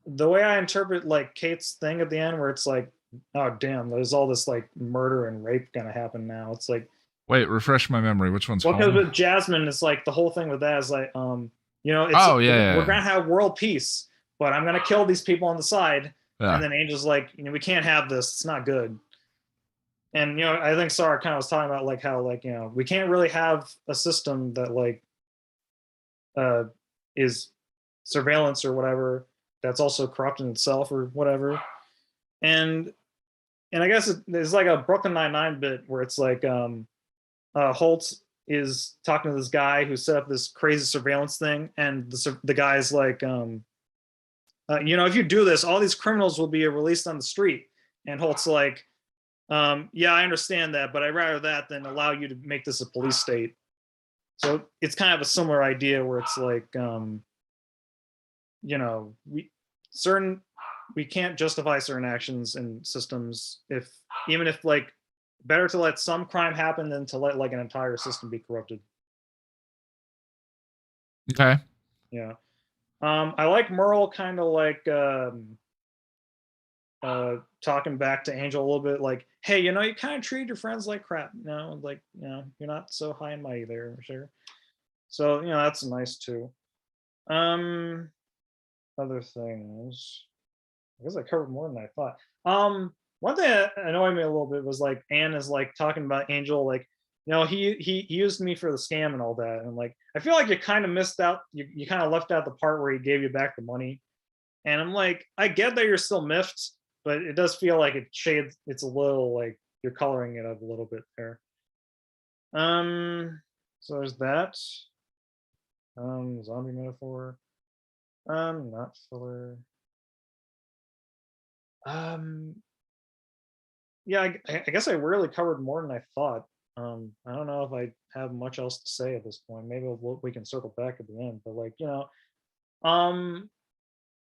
the way I interpret like Kate's thing at the end, where it's like, oh damn, there's all this like murder and rape gonna happen now. It's like Wait, refresh my memory. Which one's Well, because home? with Jasmine, it's like the whole thing with that is like, you know, it's Oh, yeah, we're yeah. gonna have world peace, but I'm gonna kill these people on the side. Yeah. And then Angel's like, you know, we can't have this. It's not good. And you know, I think Sarah kind of was talking about like how like, you know, we can't really have a system that like is surveillance or whatever that's also corrupt in itself or whatever. And I guess it's like a Brooklyn Nine-Nine bit where it's like Holt is talking to this guy who set up this crazy surveillance thing, and the guy's like, you know, if you do this, all these criminals will be released on the street. And Holt's like, yeah, I understand that, but I'd rather that than allow you to make this a police state. So it's kind of a similar idea where it's like, you know, we can't justify certain actions and systems even if like better to let some crime happen than to let like an entire system be corrupted. Okay. Yeah. I like Merle kind of like talking back to Angel a little bit like, hey, you know, you kind of treat your friends like crap, you know, like, you know, you're not so high and mighty there, sure. So, you know, that's nice too. Other things, I guess I covered more than I thought. One thing that annoyed me a little bit was like Anne is like talking about Angel, like, you know, he used me for the scam and all that, and like I feel like you kind of missed out. You kind of left out the part where he gave you back the money, and I'm like, I get that you're still miffed, but it does feel like it's a little like you're coloring it up a little bit there. So there's that. Zombie metaphor. Not filler. Yeah, I guess I really covered more than I thought. I don't know if I have much else to say at this point. Maybe we can circle back at the end, but like, you know,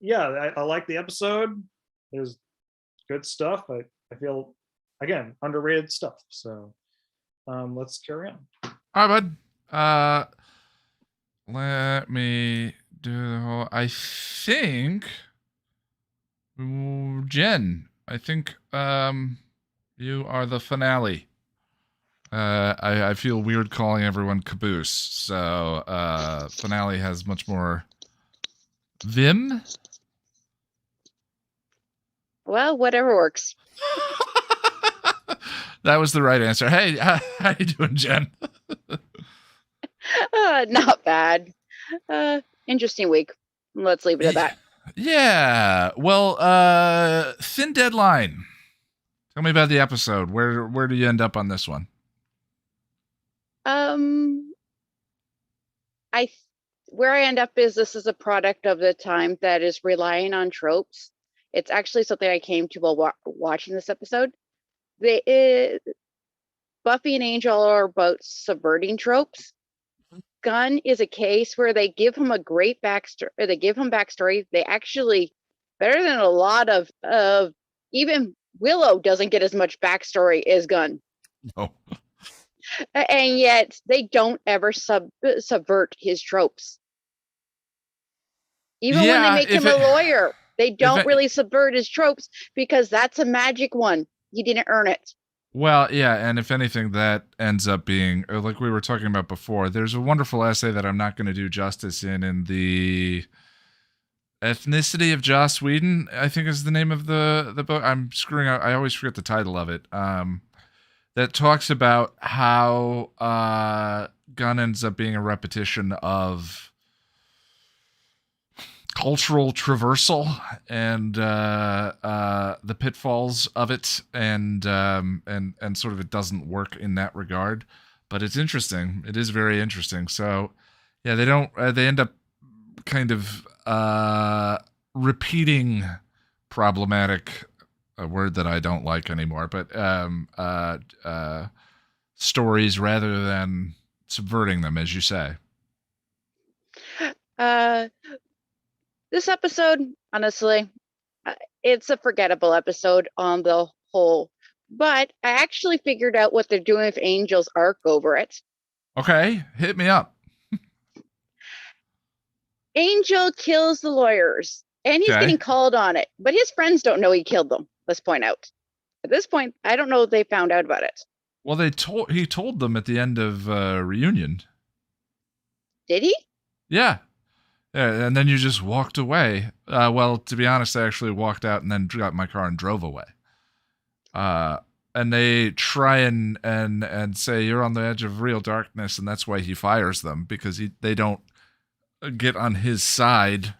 yeah, I like the episode. There's good stuff. I feel, again, underrated stuff. So let's carry on. All right, bud. Let me do the whole. I think, Jen. I think you are the finale. I feel weird calling everyone caboose. So finale has much more vim. Well, whatever works. That was the right answer. Hey, how you doing, Jen? Not bad. Interesting week. Let's leave it at that. Yeah. Well, thin deadline. Tell me about the episode. Where do you end up on this one? Where I end up is this is a product of the time that is relying on tropes. It's actually something I came to while watching this episode. Buffy and Angel are about subverting tropes. Gunn is a case where they give him a great backstory. They give him backstory. They actually, better than a lot of even Willow doesn't get as much backstory as Gunn. No. And yet they don't ever subvert his tropes. Even when they make him a lawyer, they don't really subvert his tropes because that's a magic one. He didn't earn it. Well, yeah, and if anything, that ends up being, like we were talking about before, there's a wonderful essay that I'm not going to do justice in the Ethnicity of Joss Whedon, I think is the name of the book. I'm screwing up. I always forget the title of it. That talks about how Gunn ends up being a repetition of cultural traversal and the pitfalls of it, and sort of it doesn't work in that regard. But it's interesting. It is very interesting. So yeah, they end up kind of repeating problematic, a word that I don't like anymore, but stories rather than subverting them, as you say. This episode, honestly, it's a forgettable episode on the whole, but I actually figured out what they're doing with Angel's arc over it. Okay, hit me up. Angel kills the lawyers, and he's getting called on it, but his friends don't know he killed them. Let's point out. At this point, I don't know if they found out about it. Well, he told them at the end of Reunion. Did he? Yeah. Yeah, and then you just walked away. Well, to be honest, I actually walked out and then got in my car and drove away. And they try and say you're on the edge of real darkness, and that's why he fires them, because they don't get on his side,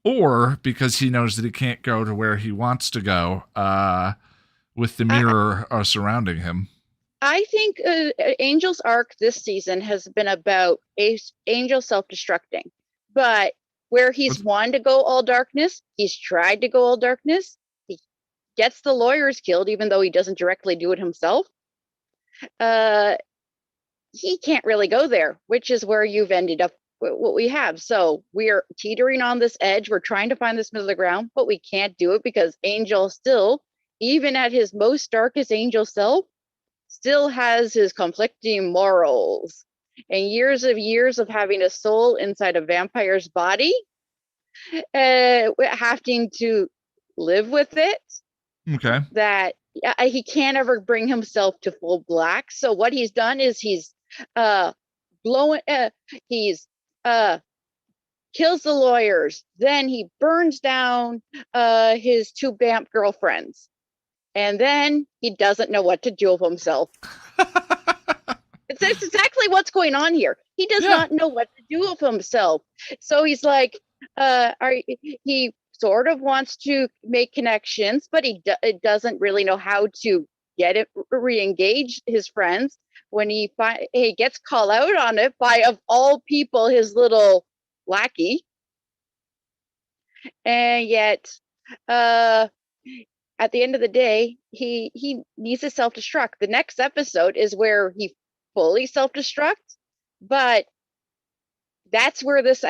or because he knows that he can't go to where he wants to go with the mirror surrounding him. I think Angel's arc this season has been about Angel self-destructing, but where he's wanted to go all darkness, he's tried to go all darkness. He gets the lawyers killed, even though he doesn't directly do it himself. He can't really go there, which is where you've ended up what we have. So we're teetering on this edge. We're trying to find this middle of the ground, but we can't do it because Angel still, even at his most darkest Angel self, still has his conflicting morals and years of having a soul inside a vampire's body, having to live with it. Okay. That he can't ever bring himself to full black. So what he's done is he's kills the lawyers, then he burns down his 2 vamp girlfriends, and then he doesn't know what to do with himself. It's exactly what's going on here. He does not know what to do with himself. So he's like, he sort of wants to make connections, but he doesn't really know how to re-engage his friends. When he gets called out on it by, of all people, his little lackey. And yet, at the end of the day, he needs to self-destruct. The next episode is where he fully self-destructs, but that's where this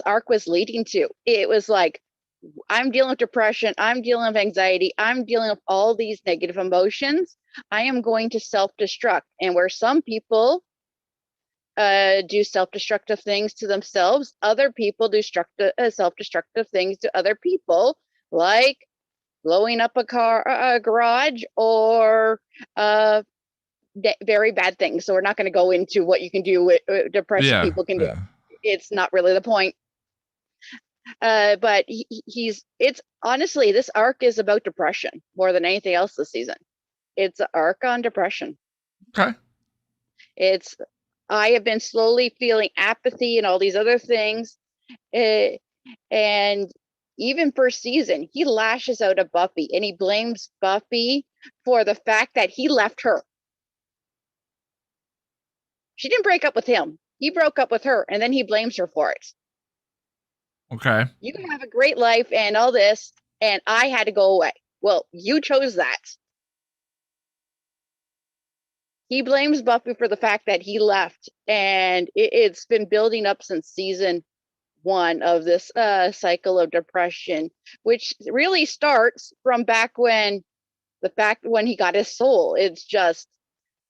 arc was leading to. It was like, I'm dealing with depression, I'm dealing with anxiety, I'm dealing with all these negative emotions. I am going to self-destruct. And where some people do self-destructive things to themselves, other people do self-destructive things to other people, like blowing up a garage, or very bad things. So we're not going to go into what you can do with depression people can do. It's not really the point. But it's honestly, this arc is about depression more than anything else this season. It's an arc on depression. Okay. I have been slowly feeling apathy and all these other things. And even first season, he lashes out at Buffy and he blames Buffy for the fact that he left her. She didn't break up with him. He broke up with her, and then he blames her for it. Okay. You can have a great life and all this, and I had to go away. Well, you chose that. He blames Buffy for the fact that he left, and it's been building up since season 1 of this cycle of depression, which really starts from back when he got his soul. It's just,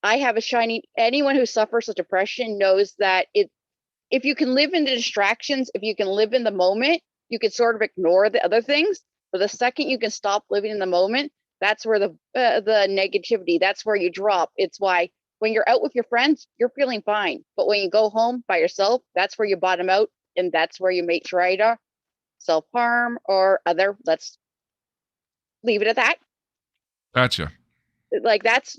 anyone who suffers with depression knows that if you can live in the distractions, if you can live in the moment, you can sort of ignore the other things. But the second you can stop living in the moment, that's where the negativity, that's where you drop. It's why when you're out with your friends, you're feeling fine. But when you go home by yourself, that's where you bottom out. And that's where you may try to self-harm or other. Let's leave it at that. Gotcha. Like that's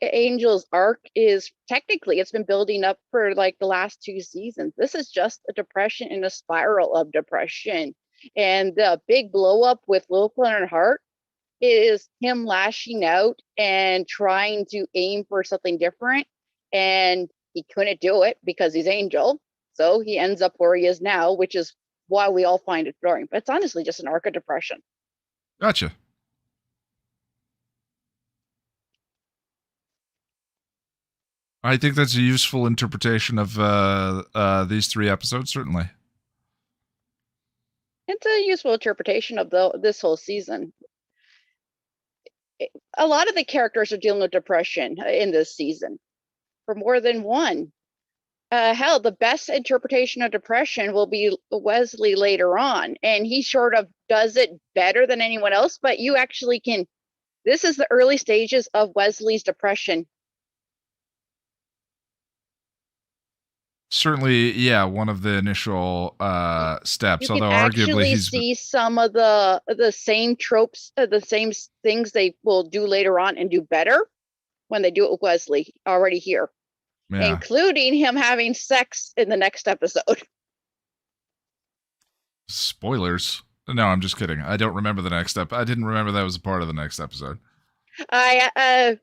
Angel's arc is technically, it's been building up for like the last 2 seasons. This is just a depression in a spiral of depression. And the big blow up with Lilith and Heart is him lashing out and trying to aim for something different. And he couldn't do it because he's Angel. So he ends up where he is now, which is why we all find it boring. But it's honestly just an arc of depression. Gotcha. I think that's a useful interpretation of these 3 episodes, certainly. It's a useful interpretation of this whole season. A lot of the characters are dealing with depression in this season for more than one. Hell, the best interpretation of depression will be Wesley later on, and he sort of does it better than anyone else, but you actually can. This is the early stages of Wesley's depression Certainly, yeah, one of the initial steps. You can Although arguably actually he's see some of the same tropes, the same things they will do later on and do better when they do it with Wesley already here, including him having sex in the next episode. Spoilers. No, I'm just kidding. I don't remember the next step. I didn't remember that was a part of the next episode. I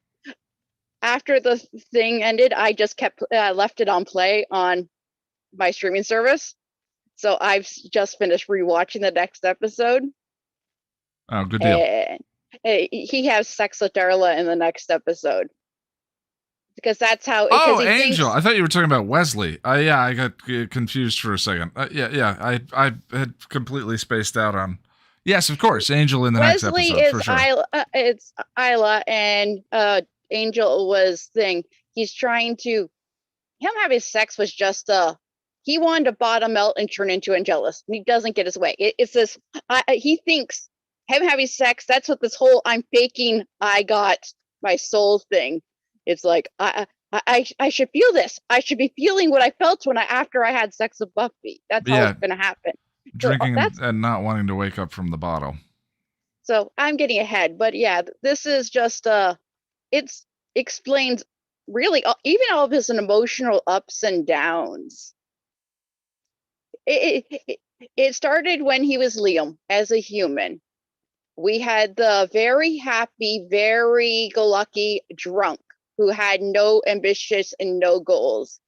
after the thing ended, I just kept left it on play on my streaming service. So I've just finished rewatching the next episode. Oh, good deal. And he has sex with Darla in the next episode. Because that's how. Oh, Angel! I thought you were talking about Wesley. Yeah, I got confused for a second. Yeah. I had completely spaced out on. Yes, of course, Angel in the next episode. Wesley is for sure. it's Isla, and Angel was thing. He's trying to. Him having sex was just he wanted to bottom out and turn into Angelus, and he doesn't get his way. It's this. He thinks him having sex. That's what this whole "I'm faking I got my soul" thing. It's like I should feel this. I should be feeling what I felt after I had sex with Buffy. That's how it's gonna happen. Drinking and not wanting to wake up from the bottle. So I'm getting ahead, but yeah, this is just it explains really even all of his emotional ups and downs. It started when he was Liam as a human. We had the very happy, very go lucky drunk who had no ambitions and no goals.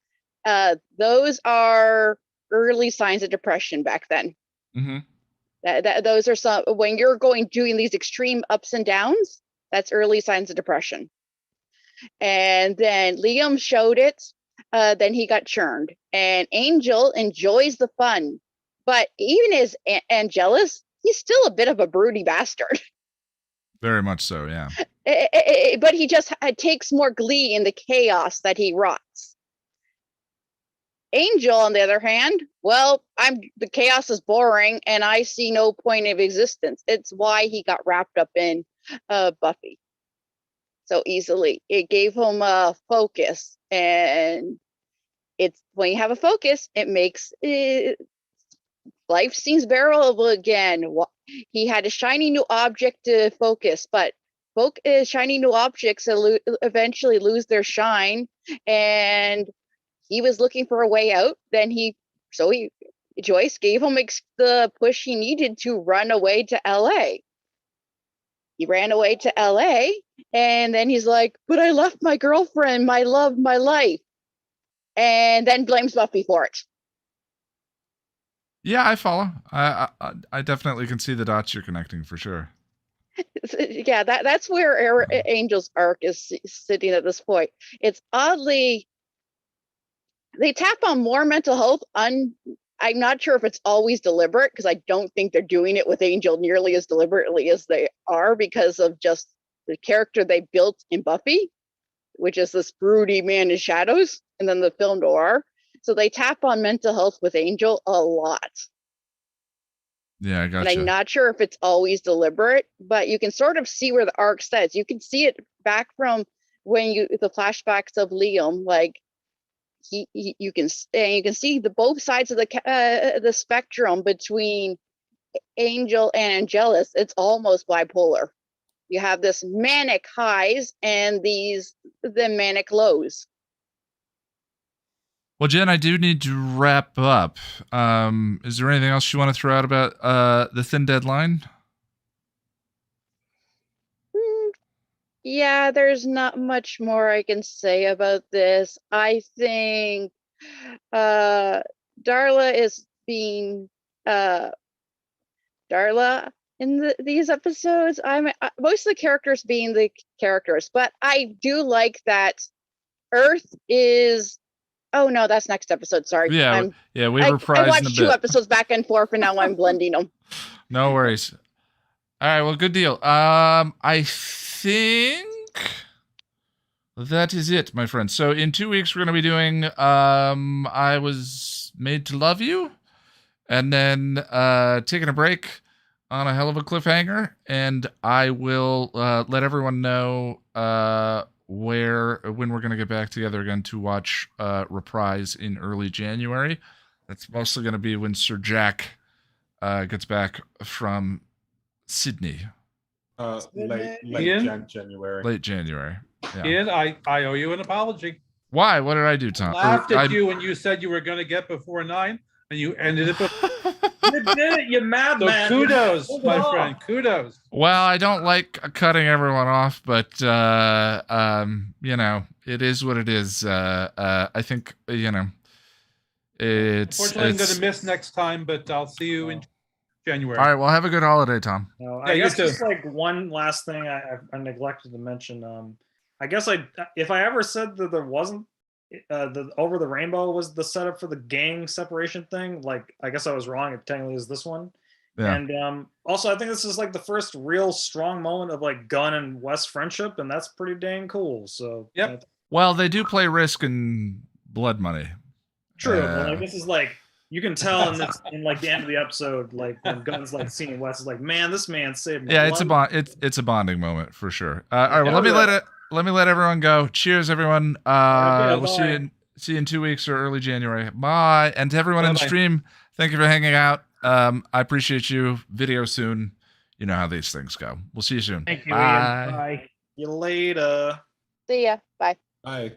Those are early signs of depression back then. Mm-hmm. Those are some, when you're doing these extreme ups and downs, that's early signs of depression. And then Liam showed it, then he got churned. And Angel enjoys the fun, but even as Angelus, he's still a bit of a broody bastard. Very much so, yeah. But he just takes more glee in the chaos that he rots. Angel, on the other hand, well, the chaos is boring, and I see no point of existence. It's why he got wrapped up in Buffy so easily. It gave him a focus, and it's when you have a focus, it makes life seems bearable again. He had a shiny new object to focus, but shiny new objects eventually lose their shine, and he was looking for a way out. Then Joyce gave him the push he needed to run away to LA. He ran away to LA, and then he's like, but I left my girlfriend, my love, my life, and then blames Buffy for it. Yeah, I follow. I definitely can see the dots you're connecting for sure. Yeah, that's where Angel's arc is sitting at this point. It's oddly, they tap on more mental health. I'm not sure if it's always deliberate, because I don't think they're doing it with Angel nearly as deliberately as they are, because of just the character they built in Buffy, which is this broody man in shadows, and then the film noir. So they tap on mental health with Angel a lot. Yeah, I gotcha. And I'm not sure if it's always deliberate, but you can sort of see where the arc starts. You can see it back from when the flashbacks of Liam, like you can see the both sides of the spectrum between Angel and Angelus. It's almost bipolar. You have this manic highs and the manic lows. Well, Jen, I do need to wrap up. Is there anything else you want to throw out about the thin deadline? Yeah, there's not much more I can say about this. I think Darla is being Darla in these episodes. Most of the characters being the characters, but I do like that Earth is. Oh no, that's next episode. Sorry. Yeah, we reprised. I watched 2 episodes back and forth, and now I'm blending them. No worries. All right, well, good deal. I think that is it, my friend. So in 2 weeks, we're going to be doing I Was Made to Love You, and then taking a break on a hell of a cliffhanger, and I will let everyone know when we're going to get back together again to watch Reprise in early January. That's mostly going to be when Sir Jack gets back from Sydney. Late Ian? January. Late January. Yeah. Ian, I owe you an apology. Why? What did I do, Tom? Laughed at you when you said you were going to get before 9, and you ended it before. You did it, you madman. Kudos, Move my on. friend. Kudos. Well, I don't like cutting everyone off, but you know, it is what it is. I think you know, it's. Unfortunately, I'm going it's- to miss next time, but I'll see you in January. All right. Well, have a good holiday, Tom. No, Yeah, I you guess too. just like one last thing I neglected to mention. I guess if I ever said that there wasn't the Over the Rainbow was the setup for the gang separation thing, like I guess I was wrong. It technically is this one. Yeah. And also, I think this is like the first real strong moment of like Gunn and Wes friendship, and that's pretty dang cool. So Yep. Well, they do play Risk and Blood Money. True, but like this is like you can tell in like the end of the episode, like when Gunn's like seeing Wes is like, man, this man saved my Yeah, life. it's a bond. It's a bonding moment for sure. All right. Well, Yeah. let me let everyone go. Cheers, everyone. Okay, We'll bye. see you in 2 weeks or early January. Bye. And to everyone in the Bye-bye. stream, thank you for hanging out. I appreciate you. Video soon. You know how these things go. We'll see you soon. Thank you, Bye. Ian. Bye. You later. See ya. Bye. Bye.